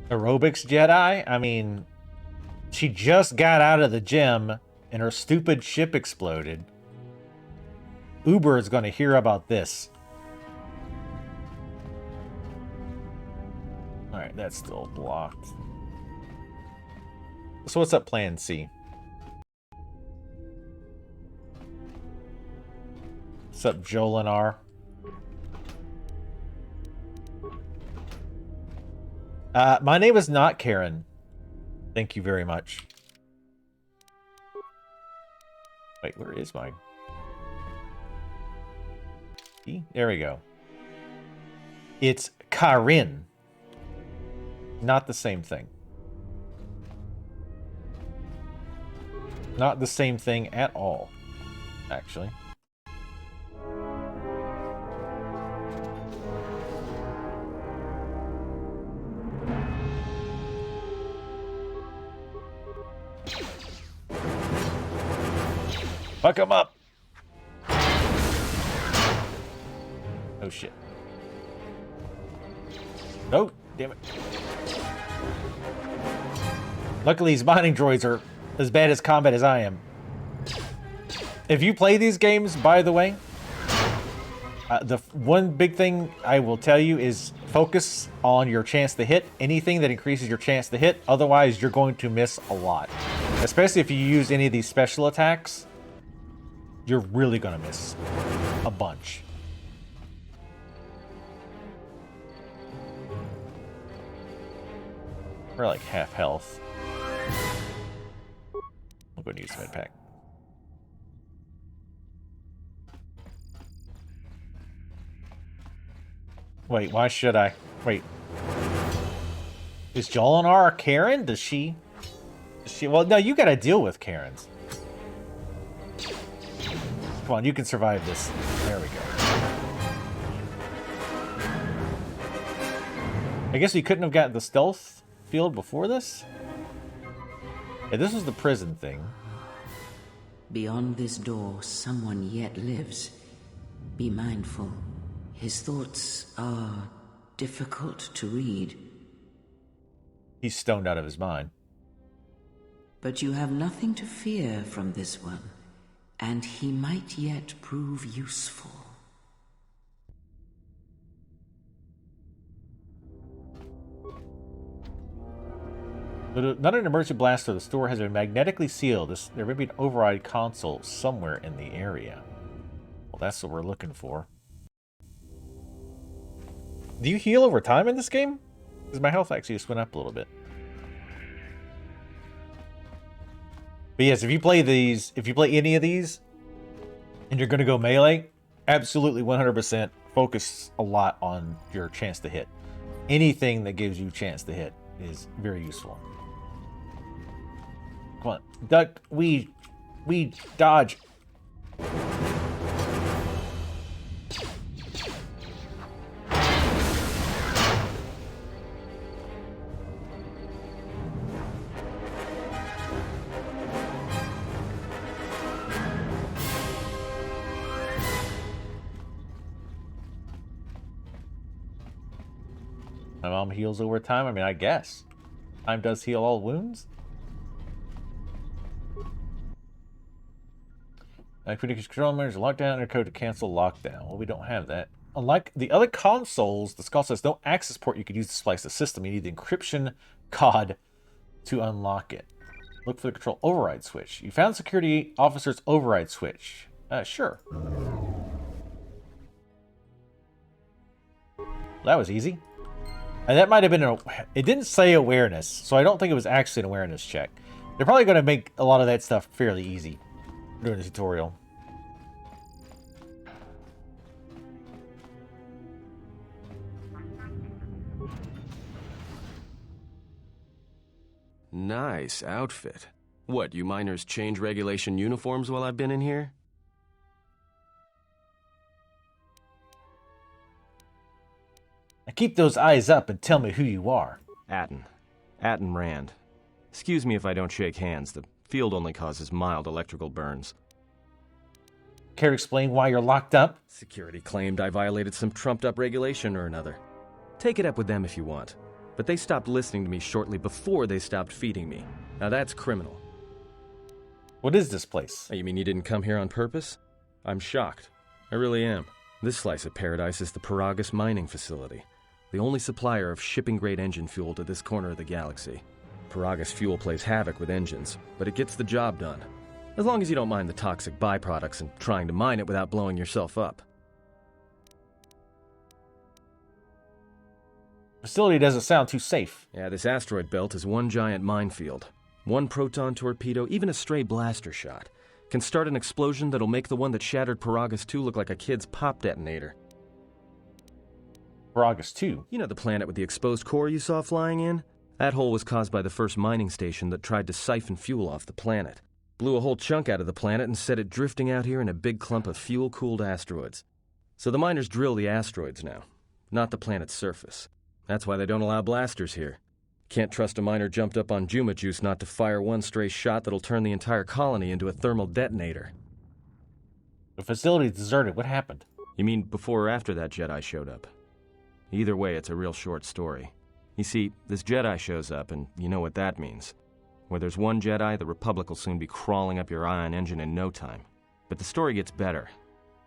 Aerobics Jedi? I mean, she just got out of the gym and her stupid ship exploded. Uber is going to hear about this. Alright, that's still blocked. So what's up, Plan C? What's up, Jolinar? My name is not Karen. Thank you very much. Wait, where is mine? There we go. It's Kha'Rynn. Not the same thing. Not the same thing at all, actually. Fuck him up! Oh shit. No, damn it. Luckily, these mining droids are as bad as combat as I am. If you play these games, by the way, the one big thing I will tell you is focus on your chance to hit. Anything that increases your chance to hit, otherwise you're going to miss a lot. Especially if you use any of these special attacks, you're really going to miss a bunch. We're like half health. I'll go and use med pack. Wait, why should I? Wait. Is Jolinar a Karen? Does she... Well, no, you gotta deal with Karens. Come on, you can survive this. There we go. I guess we couldn't have gotten the stealth field before this? Yeah, this was the prison thing. Beyond this door, someone yet lives. Be mindful. His thoughts are difficult to read. He's stoned out of his mind. But you have nothing to fear from this one, and he might yet prove useful. Not an emergency blaster. The store has been magnetically sealed. There may be an override console somewhere in the area. Well, that's what we're looking for. Do you heal over time in this game? Because my health actually just went up a little bit. But yes, if you play any of these, and you're going to go melee, absolutely 100% focus a lot on your chance to hit. Anything that gives you a chance to hit is very useful. Come on, duck, we dodge. My mom heals over time. I mean, I guess. Time does heal all wounds. Activity control measures lockdown and code to cancel lockdown. Well, we don't have that. Unlike the other consoles, this console has no access port you could use to splice the system. You need the encryption code to unlock it. Look for the control override switch. You found security officer's override switch. Sure. Well, that was easy. And that might have been it didn't say awareness, so I don't think it was actually an awareness check. They're probably going to make a lot of that stuff fairly easy during the tutorial. Nice outfit. What, you miners change regulation uniforms while I've been in here? Now keep those eyes up and tell me who you are. Atten Rand. Excuse me if I don't shake hands. The field only causes mild electrical burns. Care to explain why you're locked up? Security claimed I violated some trumped-up regulation or another. Take it up with them if you want. But they stopped listening to me shortly before they stopped feeding me. Now that's criminal. What is this place? Oh, you mean you didn't come here on purpose? I'm shocked. I really am. This slice of paradise is the Paragus mining facility, the only supplier of shipping-grade engine fuel to this corner of the galaxy. Paragus fuel plays havoc with engines, but it gets the job done. As long as you don't mind the toxic byproducts and trying to mine it without blowing yourself up. Facility doesn't sound too safe. Yeah, this asteroid belt is one giant minefield. One proton torpedo, even a stray blaster shot, can start an explosion that'll make the one that shattered Paragus 2 look like a kid's pop detonator. Paragus 2? You know the planet with the exposed core you saw flying in? That hole was caused by the first mining station that tried to siphon fuel off the planet. Blew a whole chunk out of the planet and set it drifting out here in a big clump of fuel-cooled asteroids. So the miners drill the asteroids now, not the planet's surface. That's why they don't allow blasters here. Can't trust a miner jumped up on Juma Juice not to fire one stray shot that'll turn the entire colony into a thermal detonator. The facility's deserted. What happened? You mean before or after that Jedi showed up? Either way, it's a real short story. You see, this Jedi shows up, and you know what that means. Where there's one Jedi, the Republic will soon be crawling up your ion engine in no time. But the story gets better.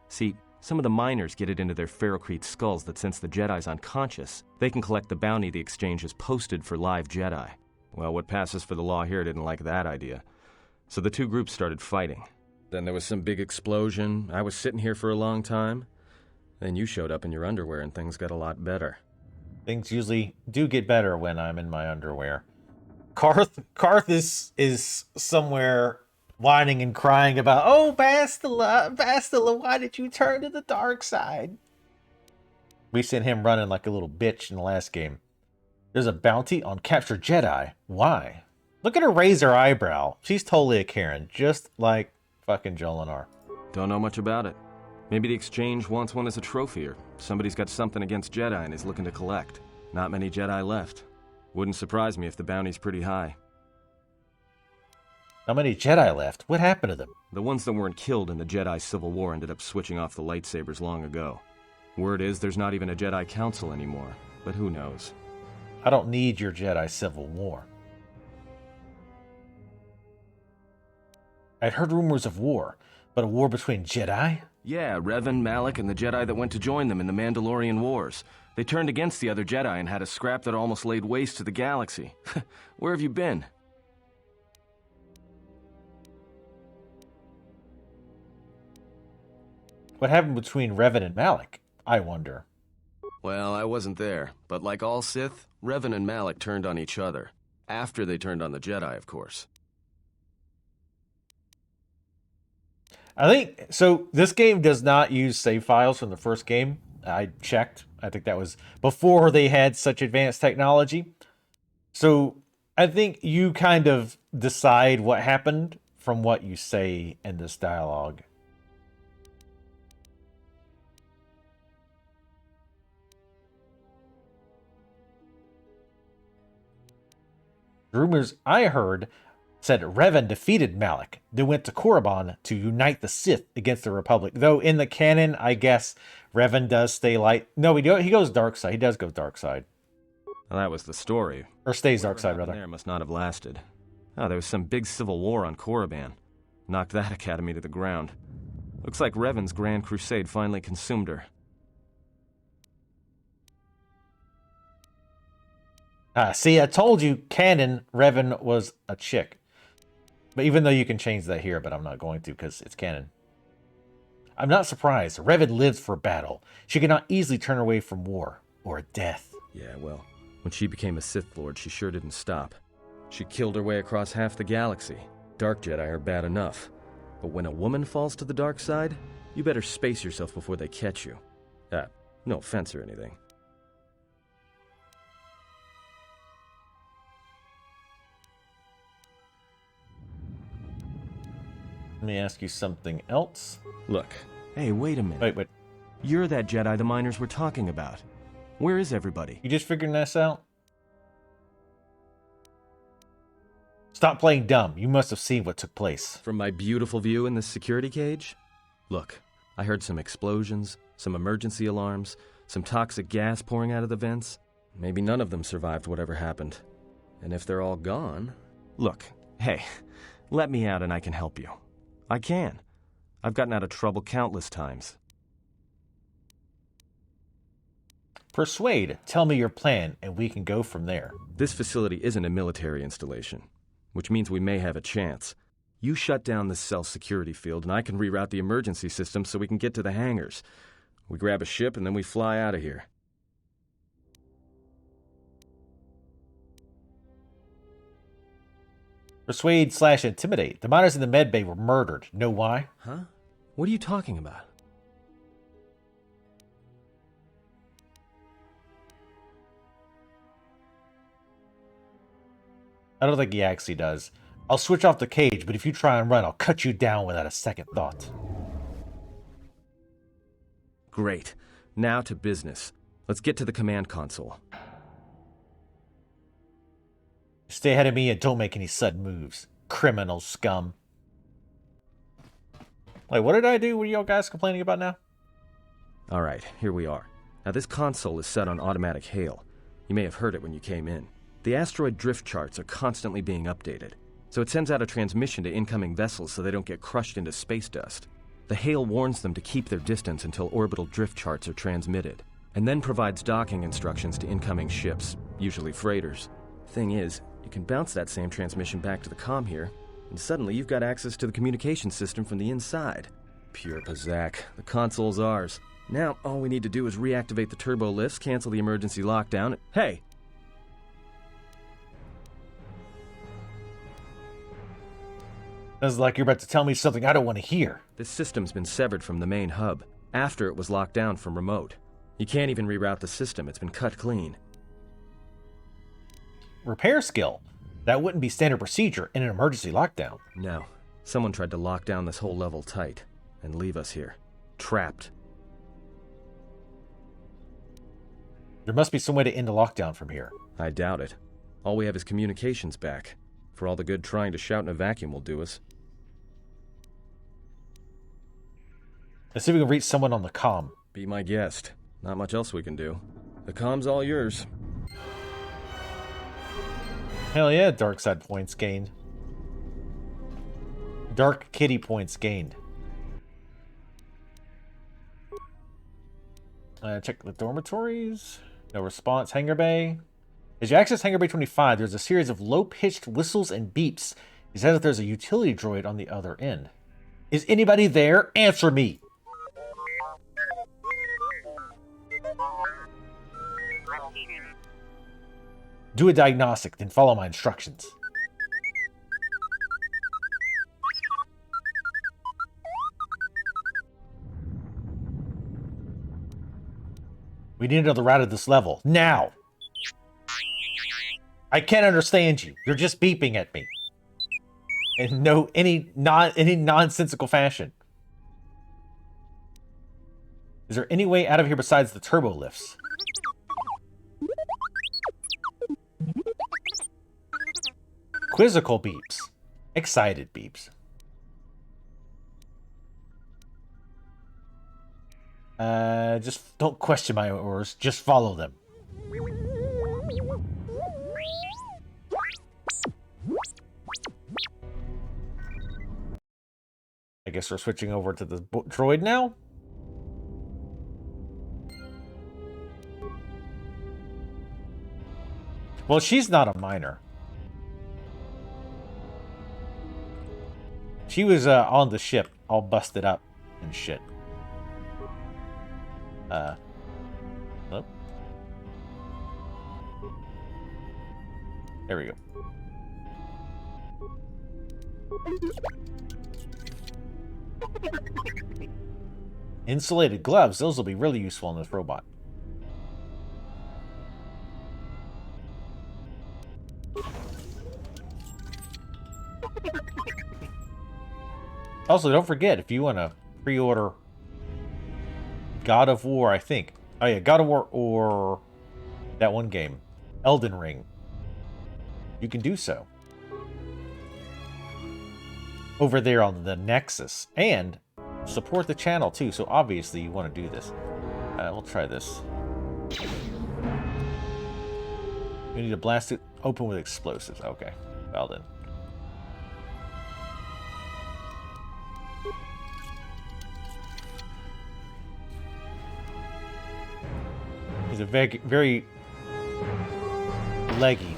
See, some of the miners get it into their ferrocrete skulls that since the Jedi's unconscious, they can collect the bounty the exchange has posted for live Jedi. Well, what passes for the law here didn't like that idea. So the two groups started fighting. Then there was some big explosion. I was sitting here for a long time. Then you showed up in your underwear and things got a lot better. Things usually do get better when I'm in my underwear. Karth is somewhere whining and crying about, oh, Bastila, why did you turn to the dark side? We sent him running like a little bitch in the last game. There's a bounty on captured Jedi. Why? Look at her raise her eyebrow. She's totally a Karen, just like fucking Jolinar. Don't know much about it. Maybe the exchange wants one as a trophy, or somebody's got something against Jedi and is looking to collect. Not many Jedi left. Wouldn't surprise me if the bounty's pretty high. How many Jedi left? What happened to them? The ones that weren't killed in the Jedi Civil War ended up switching off the lightsabers long ago. Word is there's not even a Jedi Council anymore, but who knows? I don't need your Jedi Civil War. I'd heard rumors of war, but a war between Jedi? Yeah, Revan, Malak, and the Jedi that went to join them in the Mandalorian Wars. They turned against the other Jedi and had a scrap that almost laid waste to the galaxy. Where have you been? What happened between Revan and Malak, I wonder? Well, I wasn't there, but like all Sith, Revan and Malak turned on each other. After they turned on the Jedi, of course. I think, so this game does not use save files from the first game. I checked. I think that was before they had such advanced technology. So I think you kind of decide what happened from what you say in this dialogue. Rumors I heard said Revan defeated Malak, then went to Korriban to unite the Sith against the Republic. Though in the canon, I guess Revan does stay light. No, he goes dark side. He does go dark side. Well, that was the story. Or stays dark side, rather. There must not have lasted. Oh, there was some big civil war on Korriban. Knocked that academy to the ground. Looks like Revan's grand crusade finally consumed her. See, I told you, canon, Revan was a chick. But even though you can change that here, but I'm not going to because it's canon. I'm not surprised. Revan lives for battle. She cannot easily turn away from war or death. Yeah, well, when she became a Sith Lord, she sure didn't stop. She killed her way across half the galaxy. Dark Jedi are bad enough. But when a woman falls to the dark side, you better space yourself before they catch you. No offense or anything. Let me ask you something else. Look, hey, wait a minute. Wait. You're that Jedi the miners were talking about. Where is everybody? You just figuring this out? Stop playing dumb. You must have seen what took place. From my beautiful view in this security cage? Look, I heard some explosions, some emergency alarms, some toxic gas pouring out of the vents. Maybe none of them survived whatever happened. And if they're all gone... Look, hey, let me out and I can help you. I can. I've gotten out of trouble countless times. Persuade, tell me your plan, and we can go from there. This facility isn't a military installation, which means we may have a chance. You shut down this self-security field, and I can reroute the emergency system so we can get to the hangars. We grab a ship, and then we fly out of here. Persuade/intimidate. The miners in the med bay were murdered. Know why? Huh? What are you talking about? I don't think he actually does. I'll switch off the cage, but if you try and run, I'll cut you down without a second thought. Great. Now to business. Let's get to the command console. Stay ahead of me and don't make any sudden moves. Criminal scum. Wait, what did I do? What are y'all guys complaining about now? Alright, here we are. Now this console is set on automatic hail. You may have heard it when you came in. The asteroid drift charts are constantly being updated, so it sends out a transmission to incoming vessels so they don't get crushed into space dust. The hail warns them to keep their distance until orbital drift charts are transmitted, and then provides docking instructions to incoming ships, usually freighters. Thing is, you can bounce that same transmission back to the comm here, and suddenly you've got access to the communication system from the inside. Pure pizzazz. The console's ours. Now, all we need to do is reactivate the turbo lifts, cancel the emergency lockdown. Hey! Sounds like you're about to tell me something I don't want to hear. This system's been severed from the main hub, after it was locked down from remote. You can't even reroute the system, it's been cut clean. Repair skill. That wouldn't be standard procedure in an emergency lockdown. No. Someone tried to lock down this whole level tight, and leave us here. Trapped. There must be some way to end the lockdown from here. I doubt it. All we have is communications back. For all the good trying to shout in a vacuum will do us. Let's see if we can reach someone on the comm. Be my guest. Not much else we can do. The comm's all yours. Hell yeah, dark side points gained. Dark kitty points gained. Check the dormitories. No response. Hangar bay. As you access Hangar Bay 25, there's a series of low-pitched whistles and beeps. It says that there's a utility droid on the other end. Is anybody there? Answer me! Do a diagnostic, then follow my instructions. We need another route at this level. Now! I can't understand you. You're just beeping at me. In any nonsensical fashion. Is there any way out of here besides the turbo lifts? Quizzical beeps. Excited beeps. Just don't question my orders. Just follow them. I guess we're switching over to the droid now? Well, she's not a miner. She was on the ship, all busted up and shit. Oh. There we go. Insulated gloves, those will be really useful in this robot. Also, don't forget, if you want to pre-order God of War, I think. Oh yeah, God of War or that one game, Elden Ring. You can do so. Over there on the Nexus. And support the channel too, so obviously you want to do this. We'll try this. We need to blast it open with explosives. Okay, well then. He's a very leggy.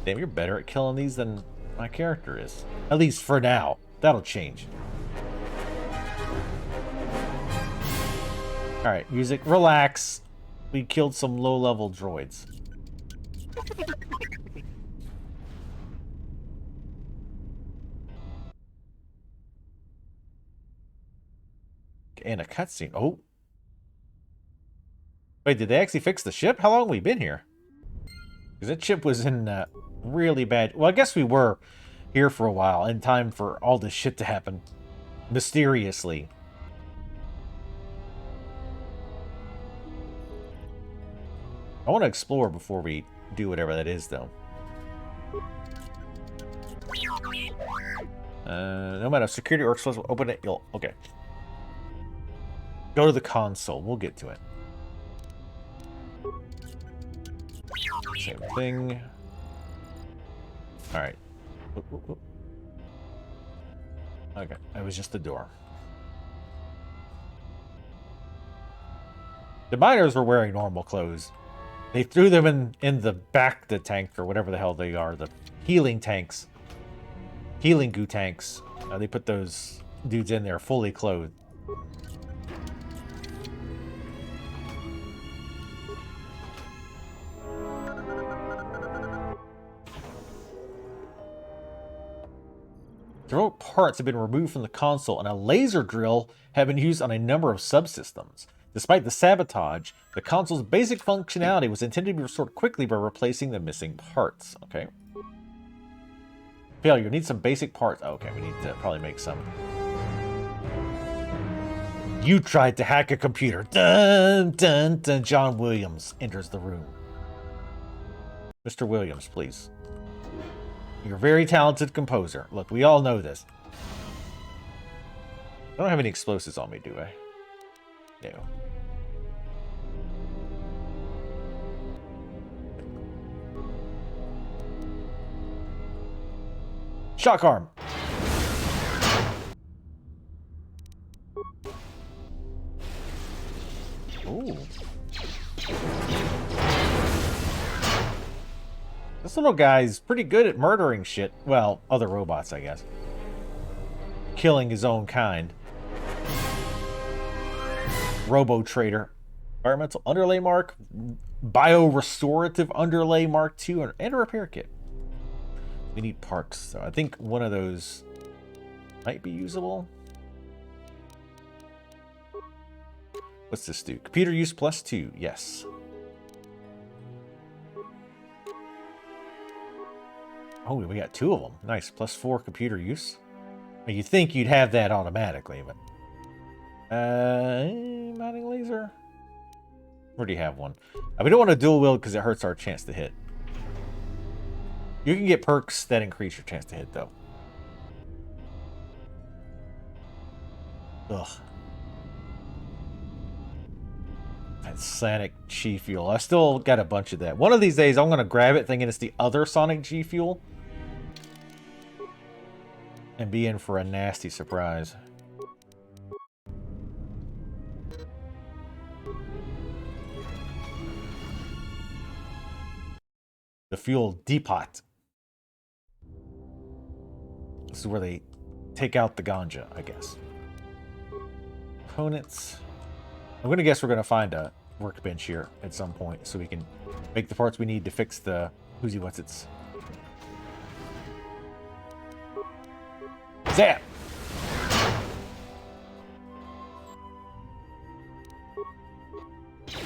Damn, you're better at killing these than my character is. At least for now. That'll change. Alright, music. Relax. We killed some low-level droids. And a cutscene. Oh. Wait, did they actually fix the ship? How long have we been here? Because that ship was in really bad... Well, I guess we were here for a while, in time for all this shit to happen. Mysteriously. I want to explore before we do whatever that is, though. No matter if security or explosive, open it, you'll... Okay. Go to the console. We'll get to it. Same thing. Alright. Okay, that was just the door. The miners were wearing normal clothes. They threw them in the back of the tank, or whatever the hell they are, the healing tanks. Healing goo tanks. They put those dudes in there fully clothed. Several parts have been removed from the console, and a laser drill have been used on a number of subsystems. Despite the sabotage, the console's basic functionality was intended to be restored quickly by replacing the missing parts. Okay. Failure. Need some basic parts. Oh, okay, we need to probably make some. You tried to hack a computer. Dun, dun, dun. John Williams enters the room. Mr. Williams, please. You're a very talented composer. Look, we all know this. I don't have any explosives on me, do I? No. Shock arm. Ooh. This little guy's pretty good at murdering shit. Well, other robots, I guess. Killing his own kind. Robo-Trader. Environmental underlay mark. Bio-restorative underlay mark 2. And a repair kit. We need parts. So I think one of those might be usable. What's this do? Computer use +2. Yes. Oh, we got 2 of them. Nice. +4 computer use. Well, you think you'd have that automatically, but... mounting laser? Where do you have one? We don't want to dual wield because it hurts our chance to hit. You can get perks that increase your chance to hit, though. Ugh. That Sonic G Fuel. I still got a bunch of that. One of these days, I'm going to grab it thinking it's the other Sonic G Fuel. And be in for a nasty surprise. The fuel depot. This is where they take out the ganja, I guess. Components. I'm going to guess we're going to find a workbench here at some point so we can make the parts we need to fix the who's what's its. Zap!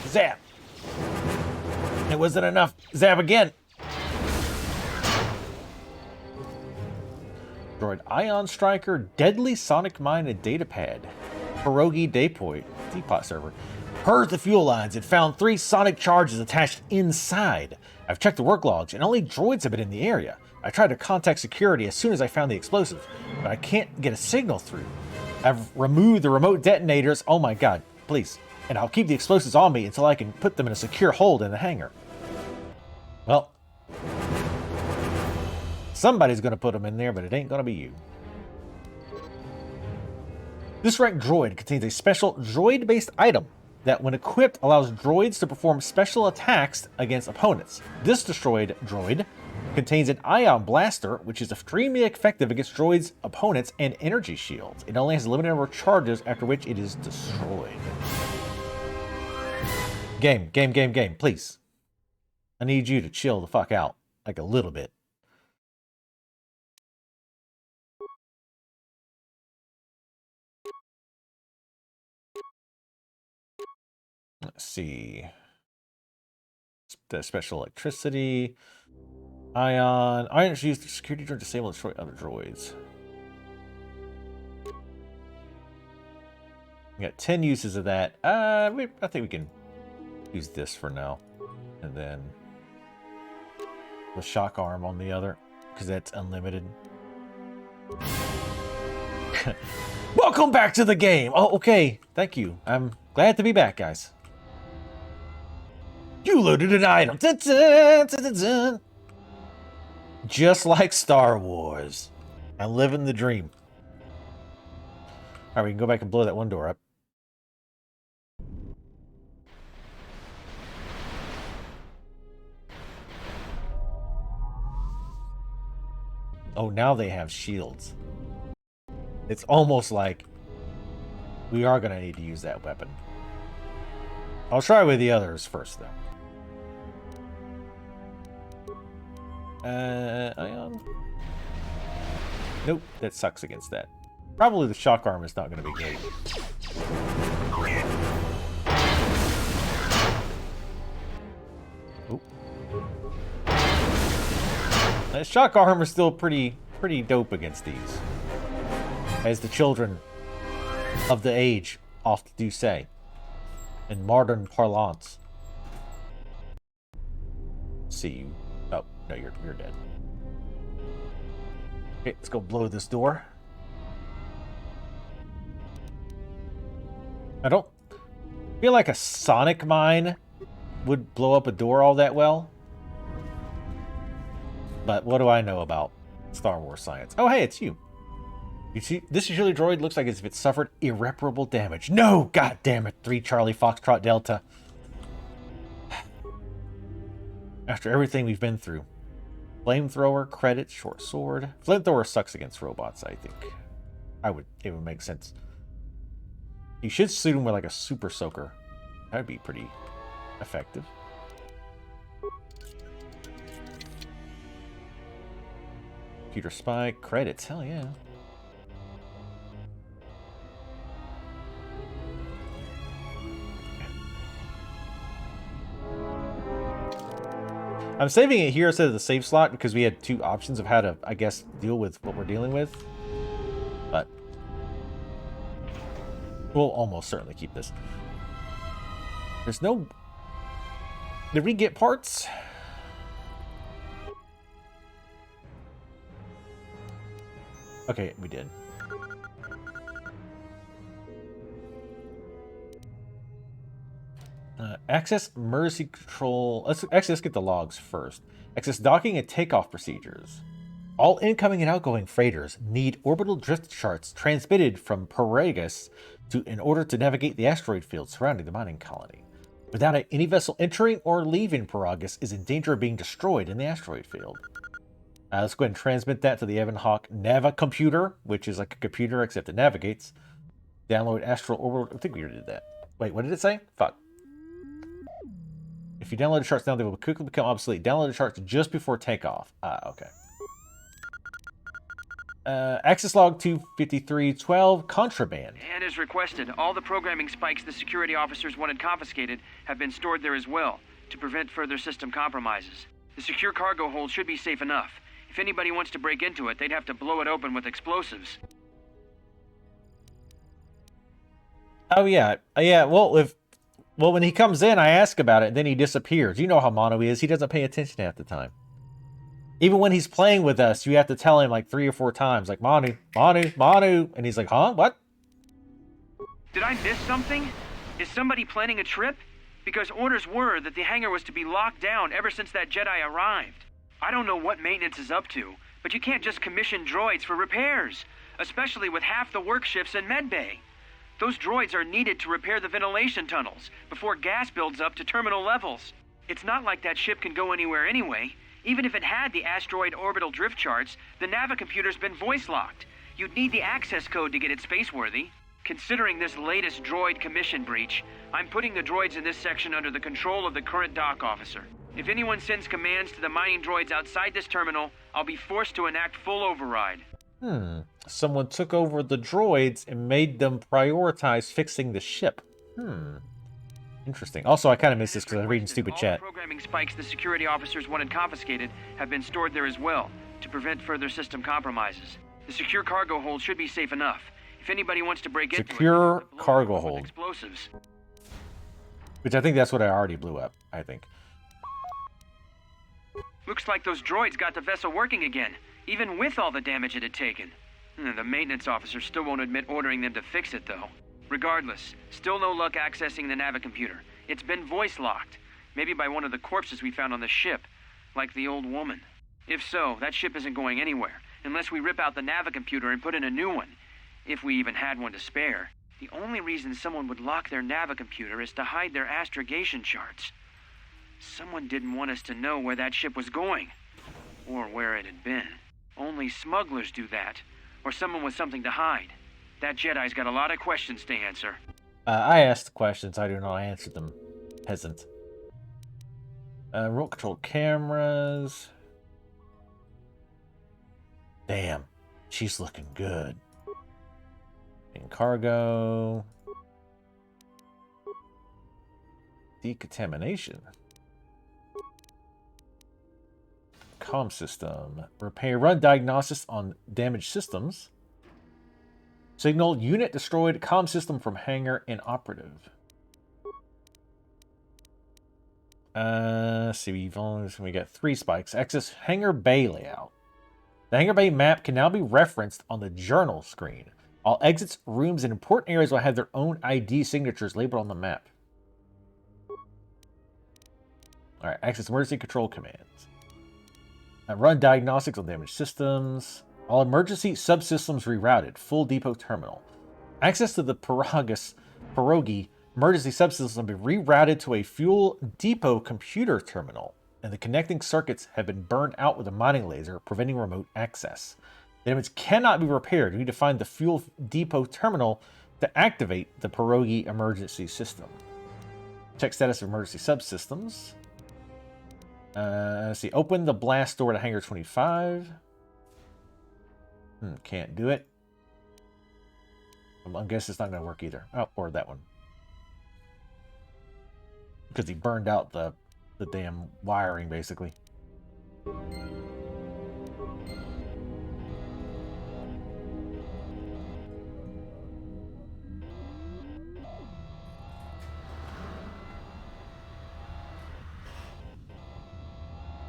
Zap! It wasn't enough. Zap again! Droid Ion Striker, Deadly Sonic Mine, and Datapad. Pierogi Depot server. Heard the fuel lines and found 3 sonic charges attached inside. I've checked the work logs and only droids have been in the area. I tried to contact security as soon as I found the explosive, but I can't get a signal through. I've removed the remote detonators. Oh my god. please. And I'll keep the explosives on me until I can put them in a secure hold in the hangar. Well, somebody's going to put them in there, but it ain't going to be you. This rank droid contains a special droid-based item that, when equipped, allows droids to perform special attacks against opponents. This destroyed droid contains an ion blaster, which is extremely effective against droids, opponents, and energy shields. It only has a limited number of charges, after which it is destroyed. Game, please. I need you to chill the fuck out, like a little bit. Let's see. The special electricity. Ion. Ion is used to security droid disable and destroy other droids. We got 10 uses of that. I think we can use this for now. And then the shock arm on the other, because that's unlimited. Welcome back to the game! Oh, okay. Thank you. I'm glad to be back, guys. You loaded an item. Dun, dun, dun, dun, dun. Just like Star Wars. I'm living the dream. Alright, we can go back and blow that one door up. Oh, now they have shields. It's almost like we are going to need to use that weapon. I'll try with the others first, though. Ion? Nope, that sucks against that. Probably the shock arm is not going to be great. Oop. That shock arm is still pretty dope against these. As the children of the age often do say. In modern parlance. See you. Oh, no, you're dead. Okay, let's go blow this door. I don't feel like a sonic mine would blow up a door all that well. But what do I know about Star Wars science? Oh, hey, it's you. You see, this usually droid looks like as if it suffered irreparable damage. No! God damn it! 3 Charlie Foxtrot Delta. After everything we've been through. Flamethrower, credit, short sword. Flamethrower sucks against robots, I think. It would make sense. You should suit him with like a super soaker. That'd be pretty effective. Computer spy, credits, hell yeah. I'm saving it here instead of the save slot because we had 2 options of how to, I guess, deal with what we're dealing with. But we'll almost certainly keep this. There's no... Did we get parts? Okay, we did. Access emergency control. Let's get the logs first. Access docking and takeoff procedures. All incoming and outgoing freighters need orbital drift charts transmitted from Paragus in order to navigate the asteroid field surrounding the mining colony. Without it, any vessel entering or leaving Paragus is in danger of being destroyed in the asteroid field. Let's go ahead and transmit that to the Evan Hawk Nava computer, which is like a computer except it navigates. Download astral orbital. I think we already did that. Wait, what did it say? Fuck. If you download the charts now, they will quickly become obsolete. Download the charts just before takeoff. Okay. Access log 25312, contraband. And as requested, all the programming spikes the security officers wanted confiscated have been stored there as well, to prevent further system compromises. The secure cargo hold should be safe enough. If anybody wants to break into it, they'd have to blow it open with explosives. Oh, yeah. Yeah, well, when he comes in, I ask about it, and then he disappears. You know how Mono is. He doesn't pay attention half the time. Even when he's playing with us, you have to tell him like 3 or 4 times, like, Manu, Manu, Manu. And he's like, huh? What? Did I miss something? Is somebody planning a trip? Because orders were that the hangar was to be locked down ever since that Jedi arrived. I don't know what maintenance is up to, but you can't just commission droids for repairs, especially with half the work shifts in medbay. Those droids are needed to repair the ventilation tunnels before gas builds up to terminal levels. It's not like that ship can go anywhere anyway. Even if it had the asteroid orbital drift charts, the navicomputer's been voice-locked. You'd need the access code to get it spaceworthy. Considering this latest droid commission breach, I'm putting the droids in this section under the control of the current dock officer. If anyone sends commands to the mining droids outside this terminal, I'll be forced to enact full override. Someone took over the droids and made them prioritize fixing the ship. Interesting. Also, I kind of missed this because I was reading stupid chat. All the programming spikes the security officers wanted confiscated have been stored there as well, to prevent further system compromises. The secure cargo hold should be safe enough. If anybody wants to break into it, Secure blow cargo it with hold. Explosives. Which I think that's what I already blew up, I think. Looks like those droids got the vessel working again, even with all the damage it had taken. The maintenance officer still won't admit ordering them to fix it, though. Regardless, still no luck accessing the navicomputer. It's been voice-locked. Maybe by one of the corpses we found on the ship, like the old woman. If so, that ship isn't going anywhere, unless we rip out the navicomputer and put in a new one. If we even had one to spare. The only reason someone would lock their navicomputer is to hide their astrogation charts. Someone didn't want us to know where that ship was going, or where it had been. Only smugglers do that, or someone with something to hide. That Jedi's got a lot of questions to answer. I asked questions, I do not answer them. Peasant. Remote control cameras. Damn, she's looking good. In cargo. Decontamination. Comm system. Repair. Run diagnosis on damaged systems. Signal unit destroyed. Comm system from hangar inoperative. See, we got 3 spikes. Access hangar bay layout. The hangar bay map can now be referenced on the journal screen. All exits, rooms, and important areas will have their own ID signatures labeled on the map. Alright, access emergency control commands. Run diagnostics on damaged systems. All emergency subsystems rerouted. Full depot terminal. Access to the pierogi emergency subsystems will be rerouted to a fuel depot computer terminal, and the connecting circuits have been burned out with a mining laser, preventing remote access. The damage cannot be repaired. You need to find the fuel depot terminal to activate the pierogi emergency system. Check status of emergency subsystems. Let's see. Open the blast door to hangar 25. Can't do it. I guess it's not going to work either. Oh, or that one. Because he burned out the damn wiring, basically.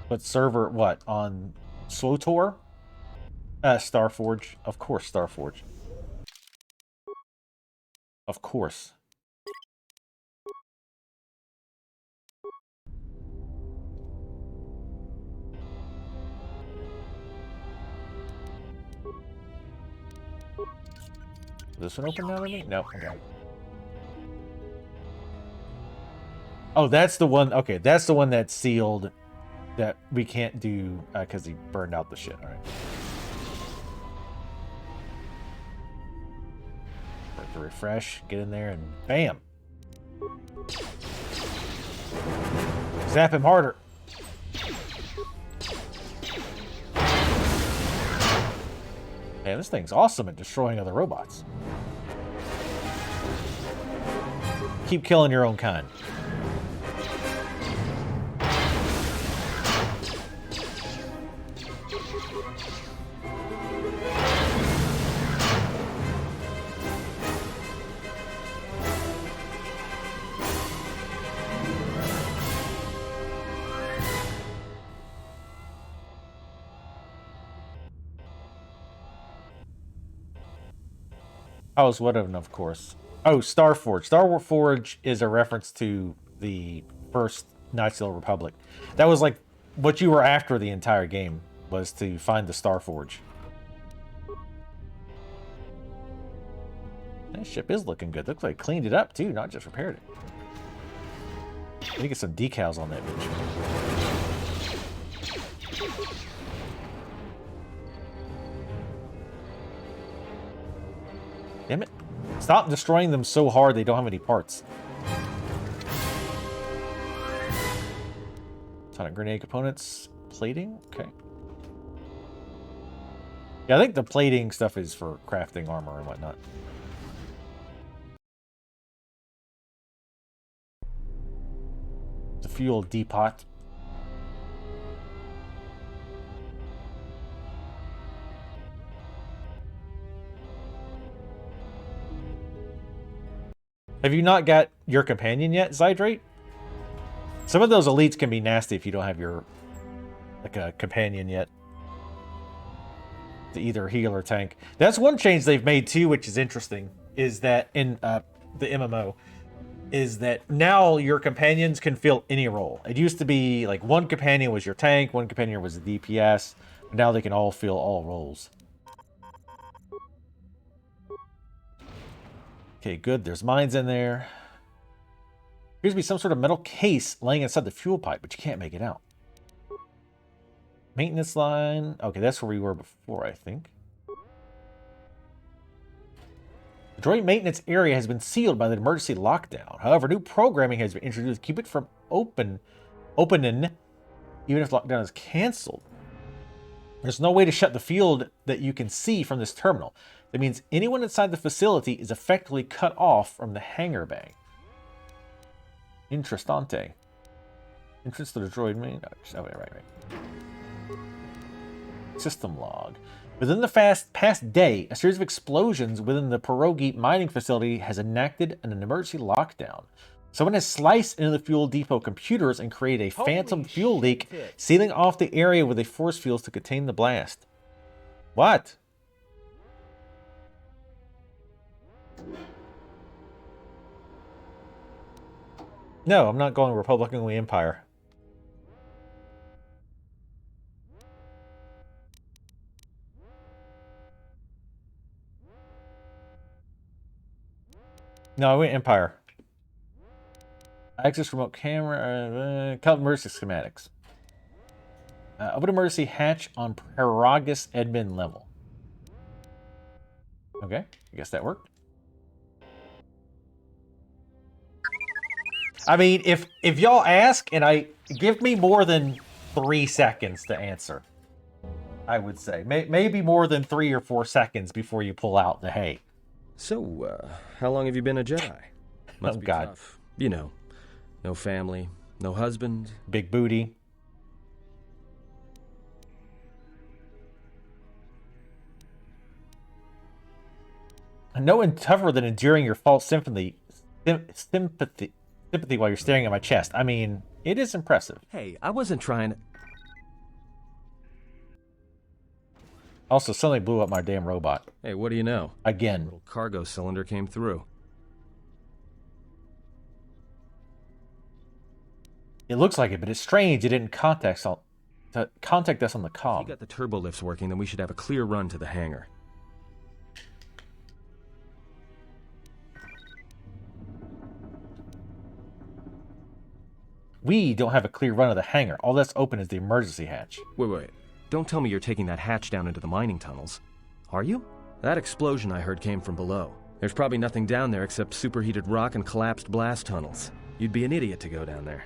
But server, what? On SWTOR? Starforge. Of course, Starforge. Of course. Is this one open now, maybe? No, okay. Oh, that's the one. Okay, that's the one that's sealed that we can't do because he burned out the shit. All right. To refresh, get in there, and bam! Zap him harder. Man, this thing's awesome at destroying other robots. Keep killing your own kind. House Whatever, of course. Oh, Starforge. Starforge is a reference to the first Knights of the Republic. That was like what you were after the entire game, was to find the Starforge. That ship is looking good. Looks like cleaned it up too, not just repaired it. Let me get some decals on that bitch. Damn it. Stop destroying them so hard they don't have any parts. Ton of grenade components. Plating? Okay. Yeah, I think the plating stuff is for crafting armor and whatnot. The fuel depot. Have you not got your companion yet, Zydrate? Some of those elites can be nasty if you don't have your, like, a companion yet. To either heal or tank. That's one change they've made too, which is interesting, is that in the MMO, is that now your companions can fill any role. It used to be like one companion was your tank, one companion was the DPS, but now they can all fill all roles. Okay, good. There's mines in there. Appears to be some sort of metal case laying inside the fuel pipe, but you can't make it out. Maintenance line. Okay, that's where we were before, I think. The droid maintenance area has been sealed by the emergency lockdown. However, new programming has been introduced to keep it from opening, even if lockdown is canceled. There's no way to shut the field that you can see from this terminal. That means anyone inside the facility is effectively cut off from the hangar bay. Interessante. Entrance to the droid main. Oh, right. System log. Within the past day, a series of explosions within the pierogi mining facility has enacted an emergency lockdown. Someone has sliced into the fuel depot computers and created a phantom fuel leak, sealing off the area with a force field to contain the blast. What? No, I'm not going Republic, I'm going Empire. No, I went Empire. Access remote camera. Emergency schematics. Open emergency hatch on Paragus admin level. Okay, I guess that worked. I mean, if y'all ask and I give me more than 3 seconds to answer, I would say maybe more than 3 or 4 seconds before you pull out the hay. So, how long have you been a Jedi? Must be God. tough. You know, no family, no husband. Big booty. No one tougher than enduring your false sympathy while you're staring at my chest. I mean, it is impressive. Hey, I wasn't trying to... Also, something blew up my damn robot. Hey, what do you know? Again. A little cargo cylinder came through. It looks like it, but it's strange it didn't contact us on the comm. If you got the turbo lifts working, then we should have a clear run to the hangar. We don't have a clear run of the hangar. All that's open is the emergency hatch. Wait. Don't tell me you're taking that hatch down into the mining tunnels. Are you? That explosion I heard came from below. There's probably nothing down there except superheated rock and collapsed blast tunnels. You'd be an idiot to go down there.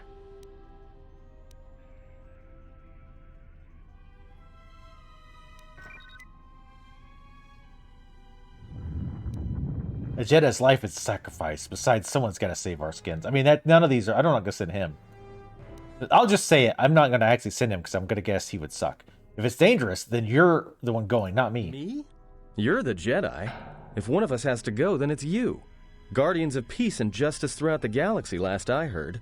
A Jedi's life is a sacrifice. Besides, someone's got to save our skins. I mean, none of these are... I'm not going to send him. I'll just say it. I'm not going to actually send him because I'm going to guess he would suck. If it's dangerous, then you're the one going, not me. Me? You're the Jedi. If one of us has to go, then it's you. Guardians of peace and justice throughout the galaxy, last I heard.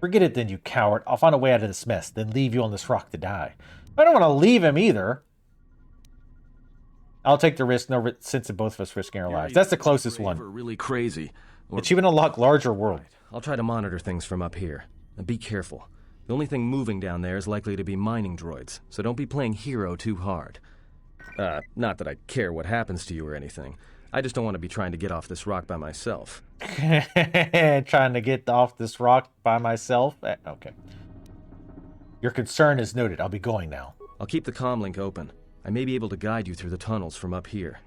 Forget it then, you coward. I'll find a way out of this mess, then leave you on this rock to die. I don't want to leave him either. I'll take the risk, no sense of both of us risking our lives. That's the closest one. Really crazy. Achievement unlock larger world. I'll try to monitor things from up here. And be careful. The only thing moving down there is likely to be mining droids, so don't be playing hero too hard. Not that I care what happens to you or anything. I just don't want to be trying to get off this rock by myself. Trying to get off this rock by myself? Okay. Your concern is noted. I'll be going now. I'll keep the comm link open. I may be able to guide you through the tunnels from up here.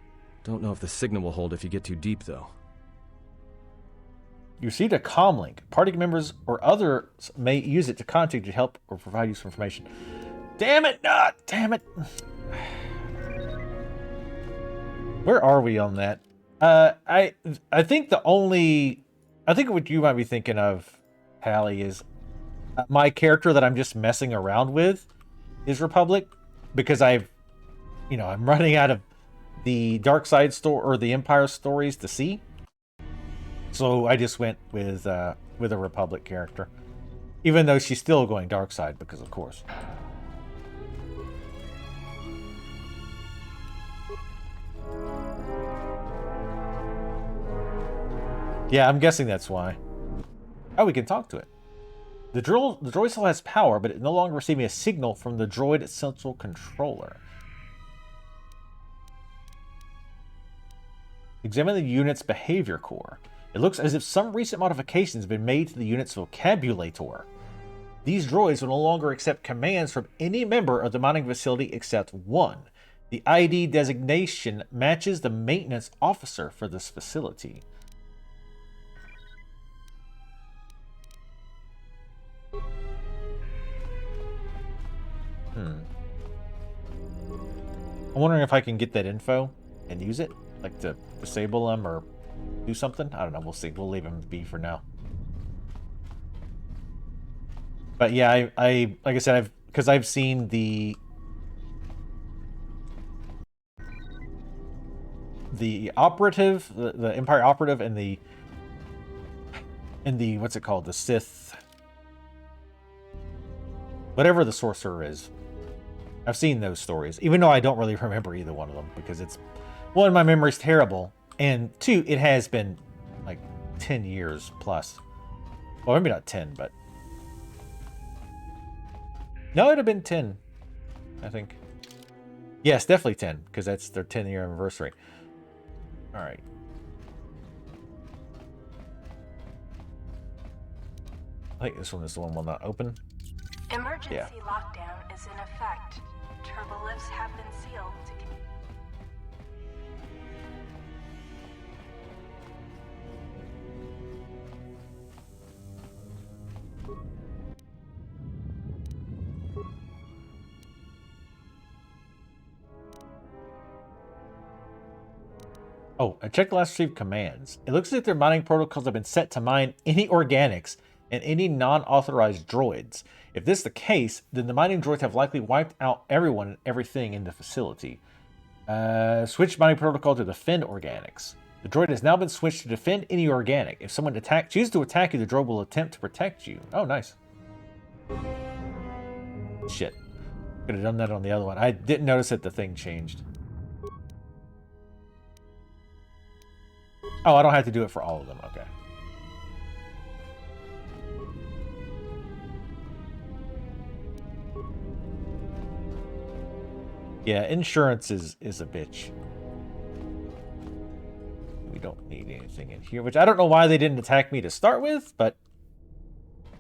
Don't know if the signal will hold if you get too deep, though. You received a comm link. Party members or others may use it to contact you to help or provide useful information. Damn it! Damn it! Where are we on that? I think I think what you might be thinking of, Hallie, is my character that I'm just messing around with is Republic, because I'm running out of the dark side story or the Empire stories to see. So I just went with a Republic character, even though she's still going dark side because, of course. Yeah, I'm guessing that's why. Oh, we can talk to it. The droid still has power, but it's no longer receiving a signal from the droid central controller. Examine the unit's behavior core. It looks as if some recent modifications have been made to the unit's vocabulator. These droids will no longer accept commands from any member of the mining facility except one. The ID designation matches the maintenance officer for this facility. I'm wondering if I can get that info and use it, like to disable them or do something. I don't know. We'll see. We'll leave him be for now. But yeah, I like I said, I've seen the operative, the Empire operative, and the what's it called, the Sith, whatever the sorcerer is. I've seen those stories, even though I don't really remember either one of them, because it's, one, my memory's terrible, and two, it has been like 10 years plus. Well, maybe not 10, but no, it'd have been 10, I think. Yes, definitely 10, because that's their 10-year anniversary. All right. I think this one is the one will not open. Emergency Yeah. lockdown is in effect. Turbo lifts have been sealed to Oh, I checked the last received commands. It looks like their mining protocols have been set to mine any organics and any non-authorized droids. If this is the case, then the mining droids have likely wiped out everyone and everything in the facility. Switch mining protocol to defend organics. The droid has now been switched to defend any organic. If someone chooses to attack you, the droid will attempt to protect you. Oh, nice. Shit. Could have done that on the other one. I didn't notice that the thing changed. Oh, I don't have to do it for all of them. Okay. Yeah, insurance is a bitch. We don't need anything in here, which I don't know why they didn't attack me to start with, but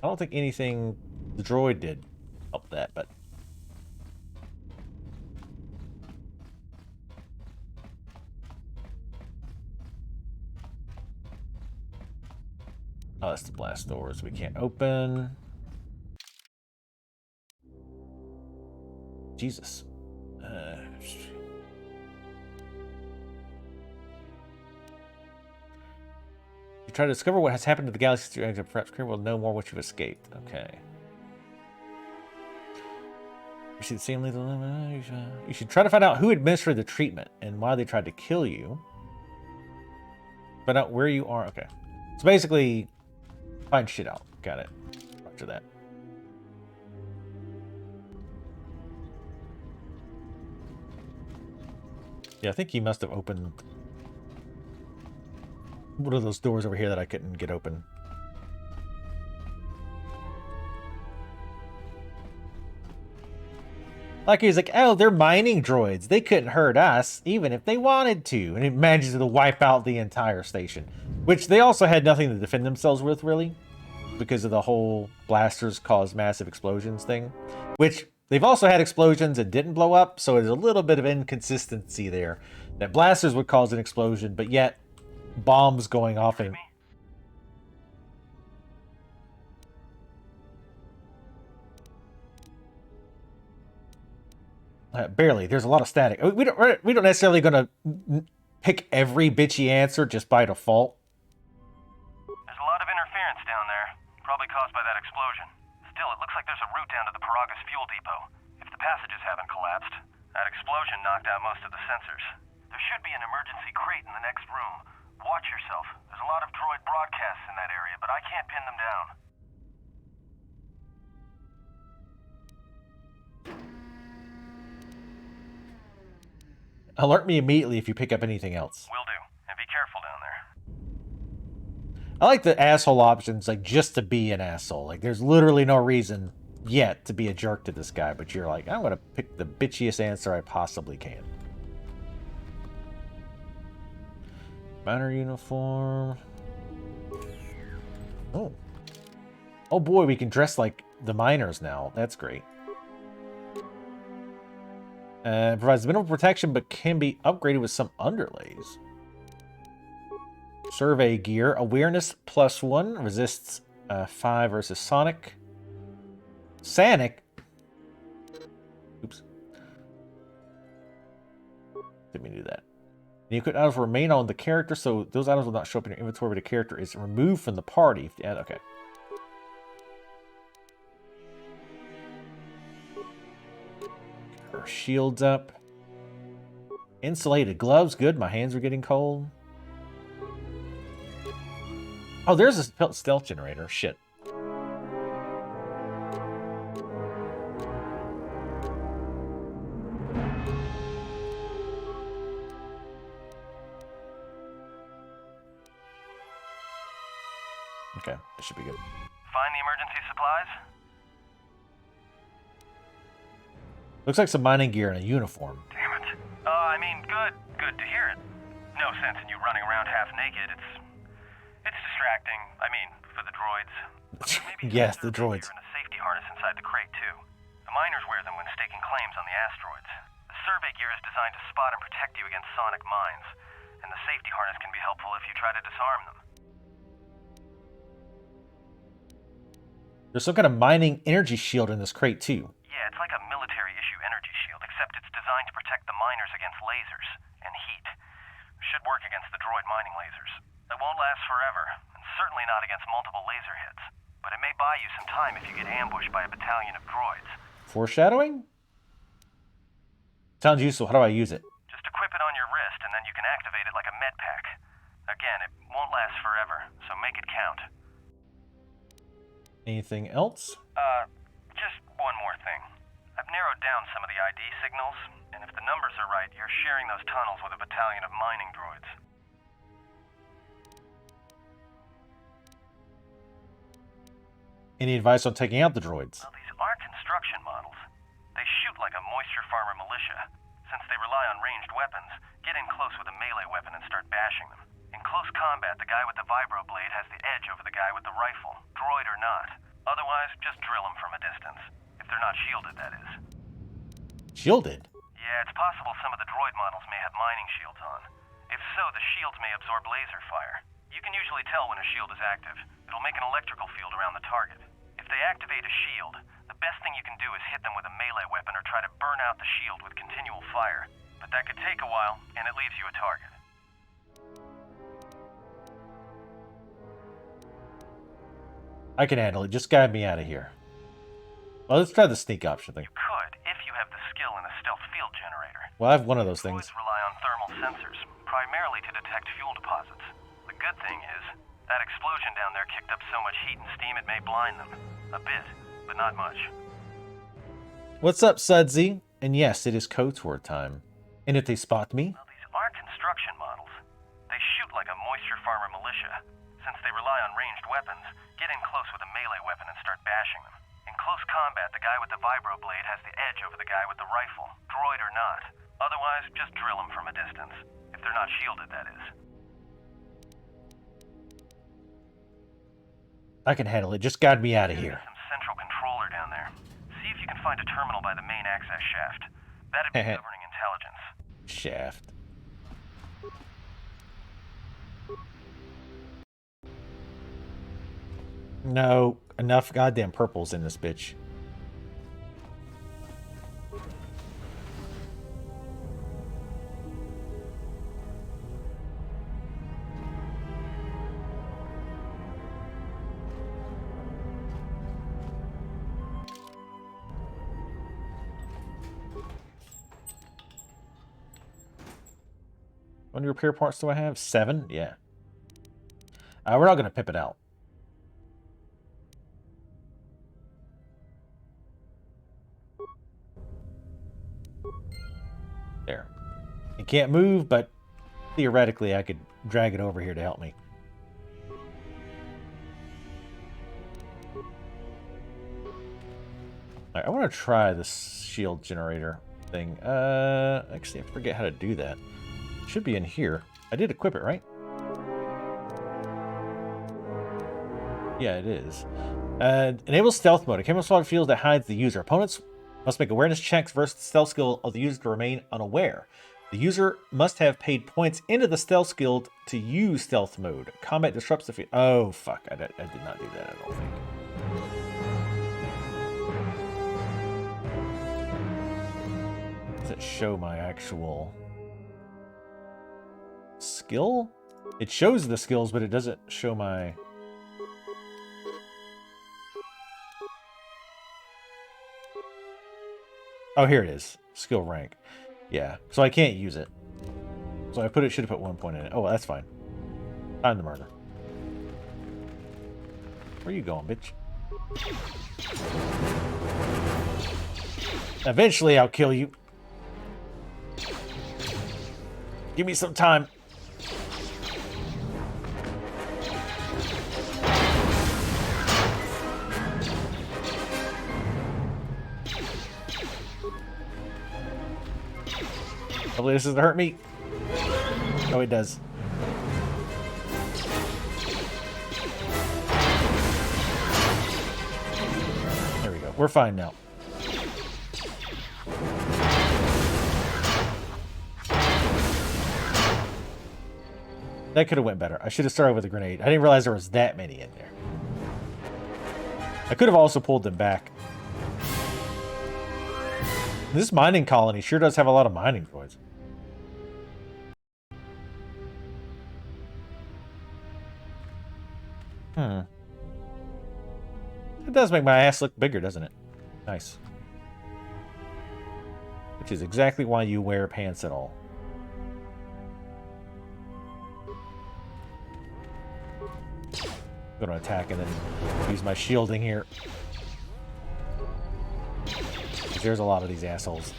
I don't think anything the droid did help that, but oh, that's the blast doors we can't open. Jesus. You try to discover what has happened to the galaxy, perhaps Kha'Ryn will know more what you've escaped. Okay. You should see you should try to find out who administered the treatment and why they tried to kill you. Find out where you are. Okay. So basically, find shit out. Got it. Roger that. Yeah, I think he must have opened one of those doors over here that I couldn't get open. Like he's like, oh, they're mining droids. They couldn't hurt us, even if they wanted to. And it manages to wipe out the entire station. Which they also had nothing to defend themselves with, really. Because of the whole blasters cause massive explosions thing. Which, they've also had explosions and didn't blow up. So there's a little bit of inconsistency there. That blasters would cause an explosion, but yet bombs going off and... barely. There's a lot of static. We don't necessarily going to pick every bitchy answer just by default. There's a lot of interference down there, probably caused by that explosion. Still, it looks like there's a route down to the Paragus fuel depot. If the passages haven't collapsed, that explosion knocked out most of the sensors. There should be an emergency crate in the next room. Watch yourself. There's a lot of droid broadcasts in that area, but I can't pin them down. Alert me immediately if you pick up anything else. Will do. And be careful down there. I like the asshole options, like, just to be an asshole. Like, there's literally no reason yet to be a jerk to this guy, but you're like, I'm going to pick the bitchiest answer I possibly can. Miner uniform. Oh. Oh boy, we can dress like the miners now. That's great. Provides minimal protection, but can be upgraded with some underlays. Survey gear. Awareness +1. Resists 5 versus Sonic. Sanic? Oops. Didn't mean to do that. And you could items remain on the character, so those items will not show up in your inventory when the character is removed from the party. Yeah, okay. Our shields up. Insulated gloves, good. My hands are getting cold. Oh, there's a stealth generator. Shit. Okay, this should be good. Find the emergency supplies? Looks like some mining gear and a uniform. Damn it. I mean, good to hear it. No sense in you running around half naked. It's distracting. I mean, for the droids. Maybe yes, the droids. And a safety harness inside the crate too. The miners wear them when staking claims on the asteroids. The survey gear is designed to spot and protect you against sonic mines, and the safety harness can be helpful if you try to disarm them. There's some kind of mining energy shield in this crate too. Yeah, it's like a military-issue energy shield, except it's designed to protect the miners against lasers and heat. Should work against the droid mining lasers. It won't last forever, and certainly not against multiple laser hits. But it may buy you some time if you get ambushed by a battalion of droids. Foreshadowing? Sounds useful. How do I use it? Just equip it on your wrist, and then you can activate it like a med pack. Again, it won't last forever, so make it count. Anything else? Just one more thing. I've narrowed down some of the ID signals, and if the numbers are right, you're sharing those tunnels with a battalion of mining droids. Any advice on taking out the droids? Well, these are construction models. They shoot like a moisture farmer militia. Since they rely on ranged weapons, get in close with a melee weapon and start bashing them. In close combat, the guy with the vibroblade has the edge over the guy with the rifle, droid or not. Otherwise, just drill them from a distance. If they're not shielded, that is. Shielded? Yeah, it's possible some of the droid models may have mining shields on. If so, the shields may absorb laser fire. You can usually tell when a shield is active. It'll make an electrical field around the target. If they activate a shield, the best thing you can do is hit them with a melee weapon or try to burn out the shield with continual fire. But that could take a while, and it leaves you a target. I can handle it. Just guide me out of here. Well, let's try the sneak option thing. You could, if you have the skill in a stealth field generator. Well, I have one of those things. Droids rely on thermal sensors, primarily to detect fuel deposits. The good thing is, that explosion down there kicked up so much heat and steam it may blind them. A bit, but not much. What's up, Sudsy? And yes, it is KOTOR time. And if they spot me? Well, these are construction models. They shoot like a moisture farmer militia. Since they rely on ranged weapons, get in close with a melee weapon and start bashing them. In close combat, the guy with the vibroblade has the edge over the guy with the rifle, droid or not. Otherwise, just drill them from a distance. If they're not shielded, that is. I can handle it. Just guide me out of here. Some central controller down there. See if you can find a terminal by the main access shaft. That'd be governing intelligence. Shaft. No, enough goddamn purples in this bitch. How many repair parts do I have? 7? Yeah. We're not going to pip it out. There. It can't move, but theoretically I could drag it over here to help me. Alright, I want to try this shield generator thing. Actually, I forget how to do that. It should be in here. I did equip it, right? Yeah, it is. Enable stealth mode. A camouflage field that hides the user. Opponents must make awareness checks versus the stealth skill of the user to remain unaware. The user must have paid points into the stealth skill to use stealth mode. Combat disrupts the field. Oh, fuck. I did not do that, I don't think. Does it show my actual skill? It shows the skills, but it doesn't show my... Oh, here it is. Skill rank. Yeah. So I can't use it. So I should have put 1 point in it. Oh, well, that's fine. Time to murder. Where you going, bitch? Eventually, I'll kill you. Give me some time. Hopefully this doesn't hurt me. Oh, it does. There we go. We're fine now. That could have went better. I should have started with a grenade. I didn't realize there was that many in there. I could have also pulled them back. This mining colony sure does have a lot of mining droids. It does make my ass look bigger, doesn't it? Nice. Which is exactly why you wear pants at all. I'm gonna attack and then use my shielding here. There's a lot of these assholes.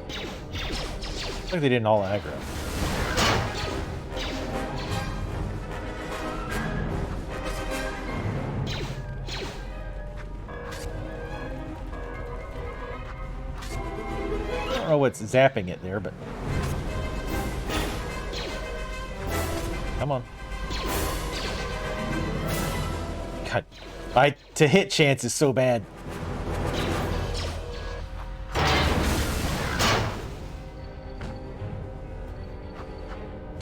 Looks like they didn't all aggro. I don't know what's zapping it there, but... Come on. God, my to-hit chance is so bad.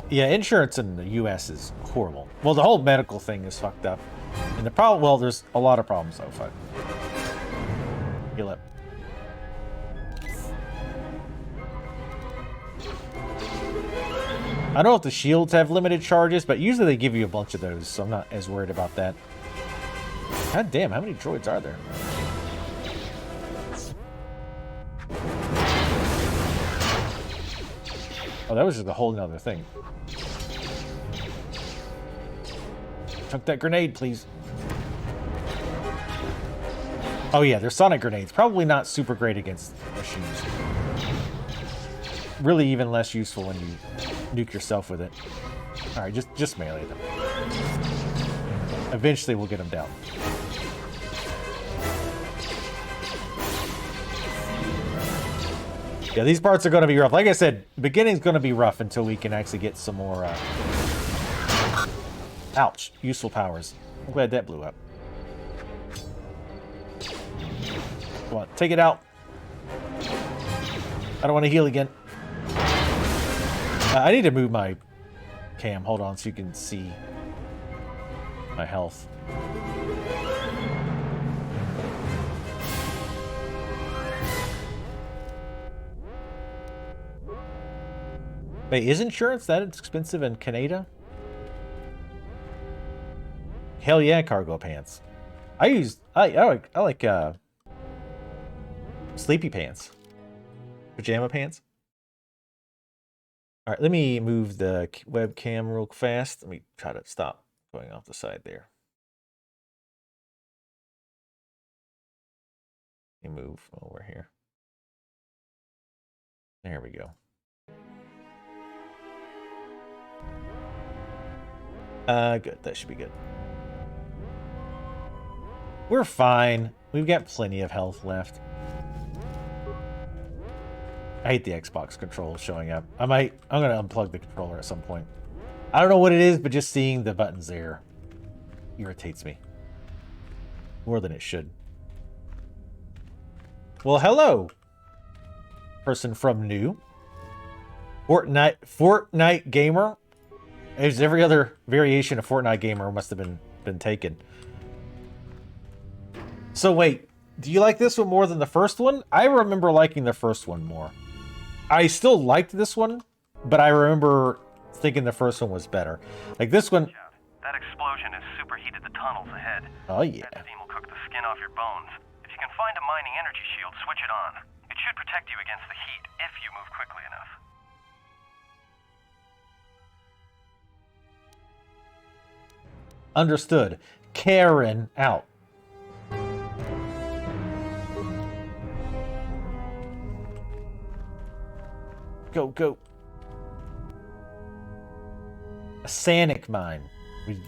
Yeah, insurance in the U.S. is horrible. Well, the whole medical thing is fucked up. And the problem, well, there's a lot of problems, though. Fuck. Heal up. I don't know if the shields have limited charges, but usually they give you a bunch of those, so I'm not as worried about that. God damn, how many droids are there? Oh, that was just a whole nother thing. Chuck that grenade, please. Oh yeah, they're sonic grenades. Probably not super great against machines. Really even less useful when you nuke yourself with it. Alright, just melee them. Eventually we'll get them down. Yeah, these parts are going to be rough. Like I said, beginning's going to be rough until we can actually get some more... Ouch. Useful powers. I'm glad that blew up. Come on, take it out. I don't want to heal again. I need to move my cam. Hold on so you can see my health. Wait, is insurance that expensive in Canada? Hell yeah, cargo pants. I like sleepy pants. Pajama pants. All right, let me move the webcam real fast. Let me try to stop going off the side there. Let me move over here. There we go. Good. That should be good. We're fine. We've got plenty of health left. I hate the Xbox controls showing up. I'm gonna unplug the controller at some point. I don't know what it is, but just seeing the buttons there irritates me. More than it should. Well, hello, person from new. Fortnite gamer. As every other variation of Fortnite gamer must have been taken. So wait, do you like this one more than the first one? I remember liking the first one more. I still liked this one, but I remember thinking the first one was better. Like this one... That explosion has superheated the tunnels ahead. Oh yeah. That steam will cook the skin off your bones. If you can find a mining energy shield, switch it on. It should protect you against the heat if you move quickly enough. Understood. Kha'Rynn out. Go, go. A sonic mine.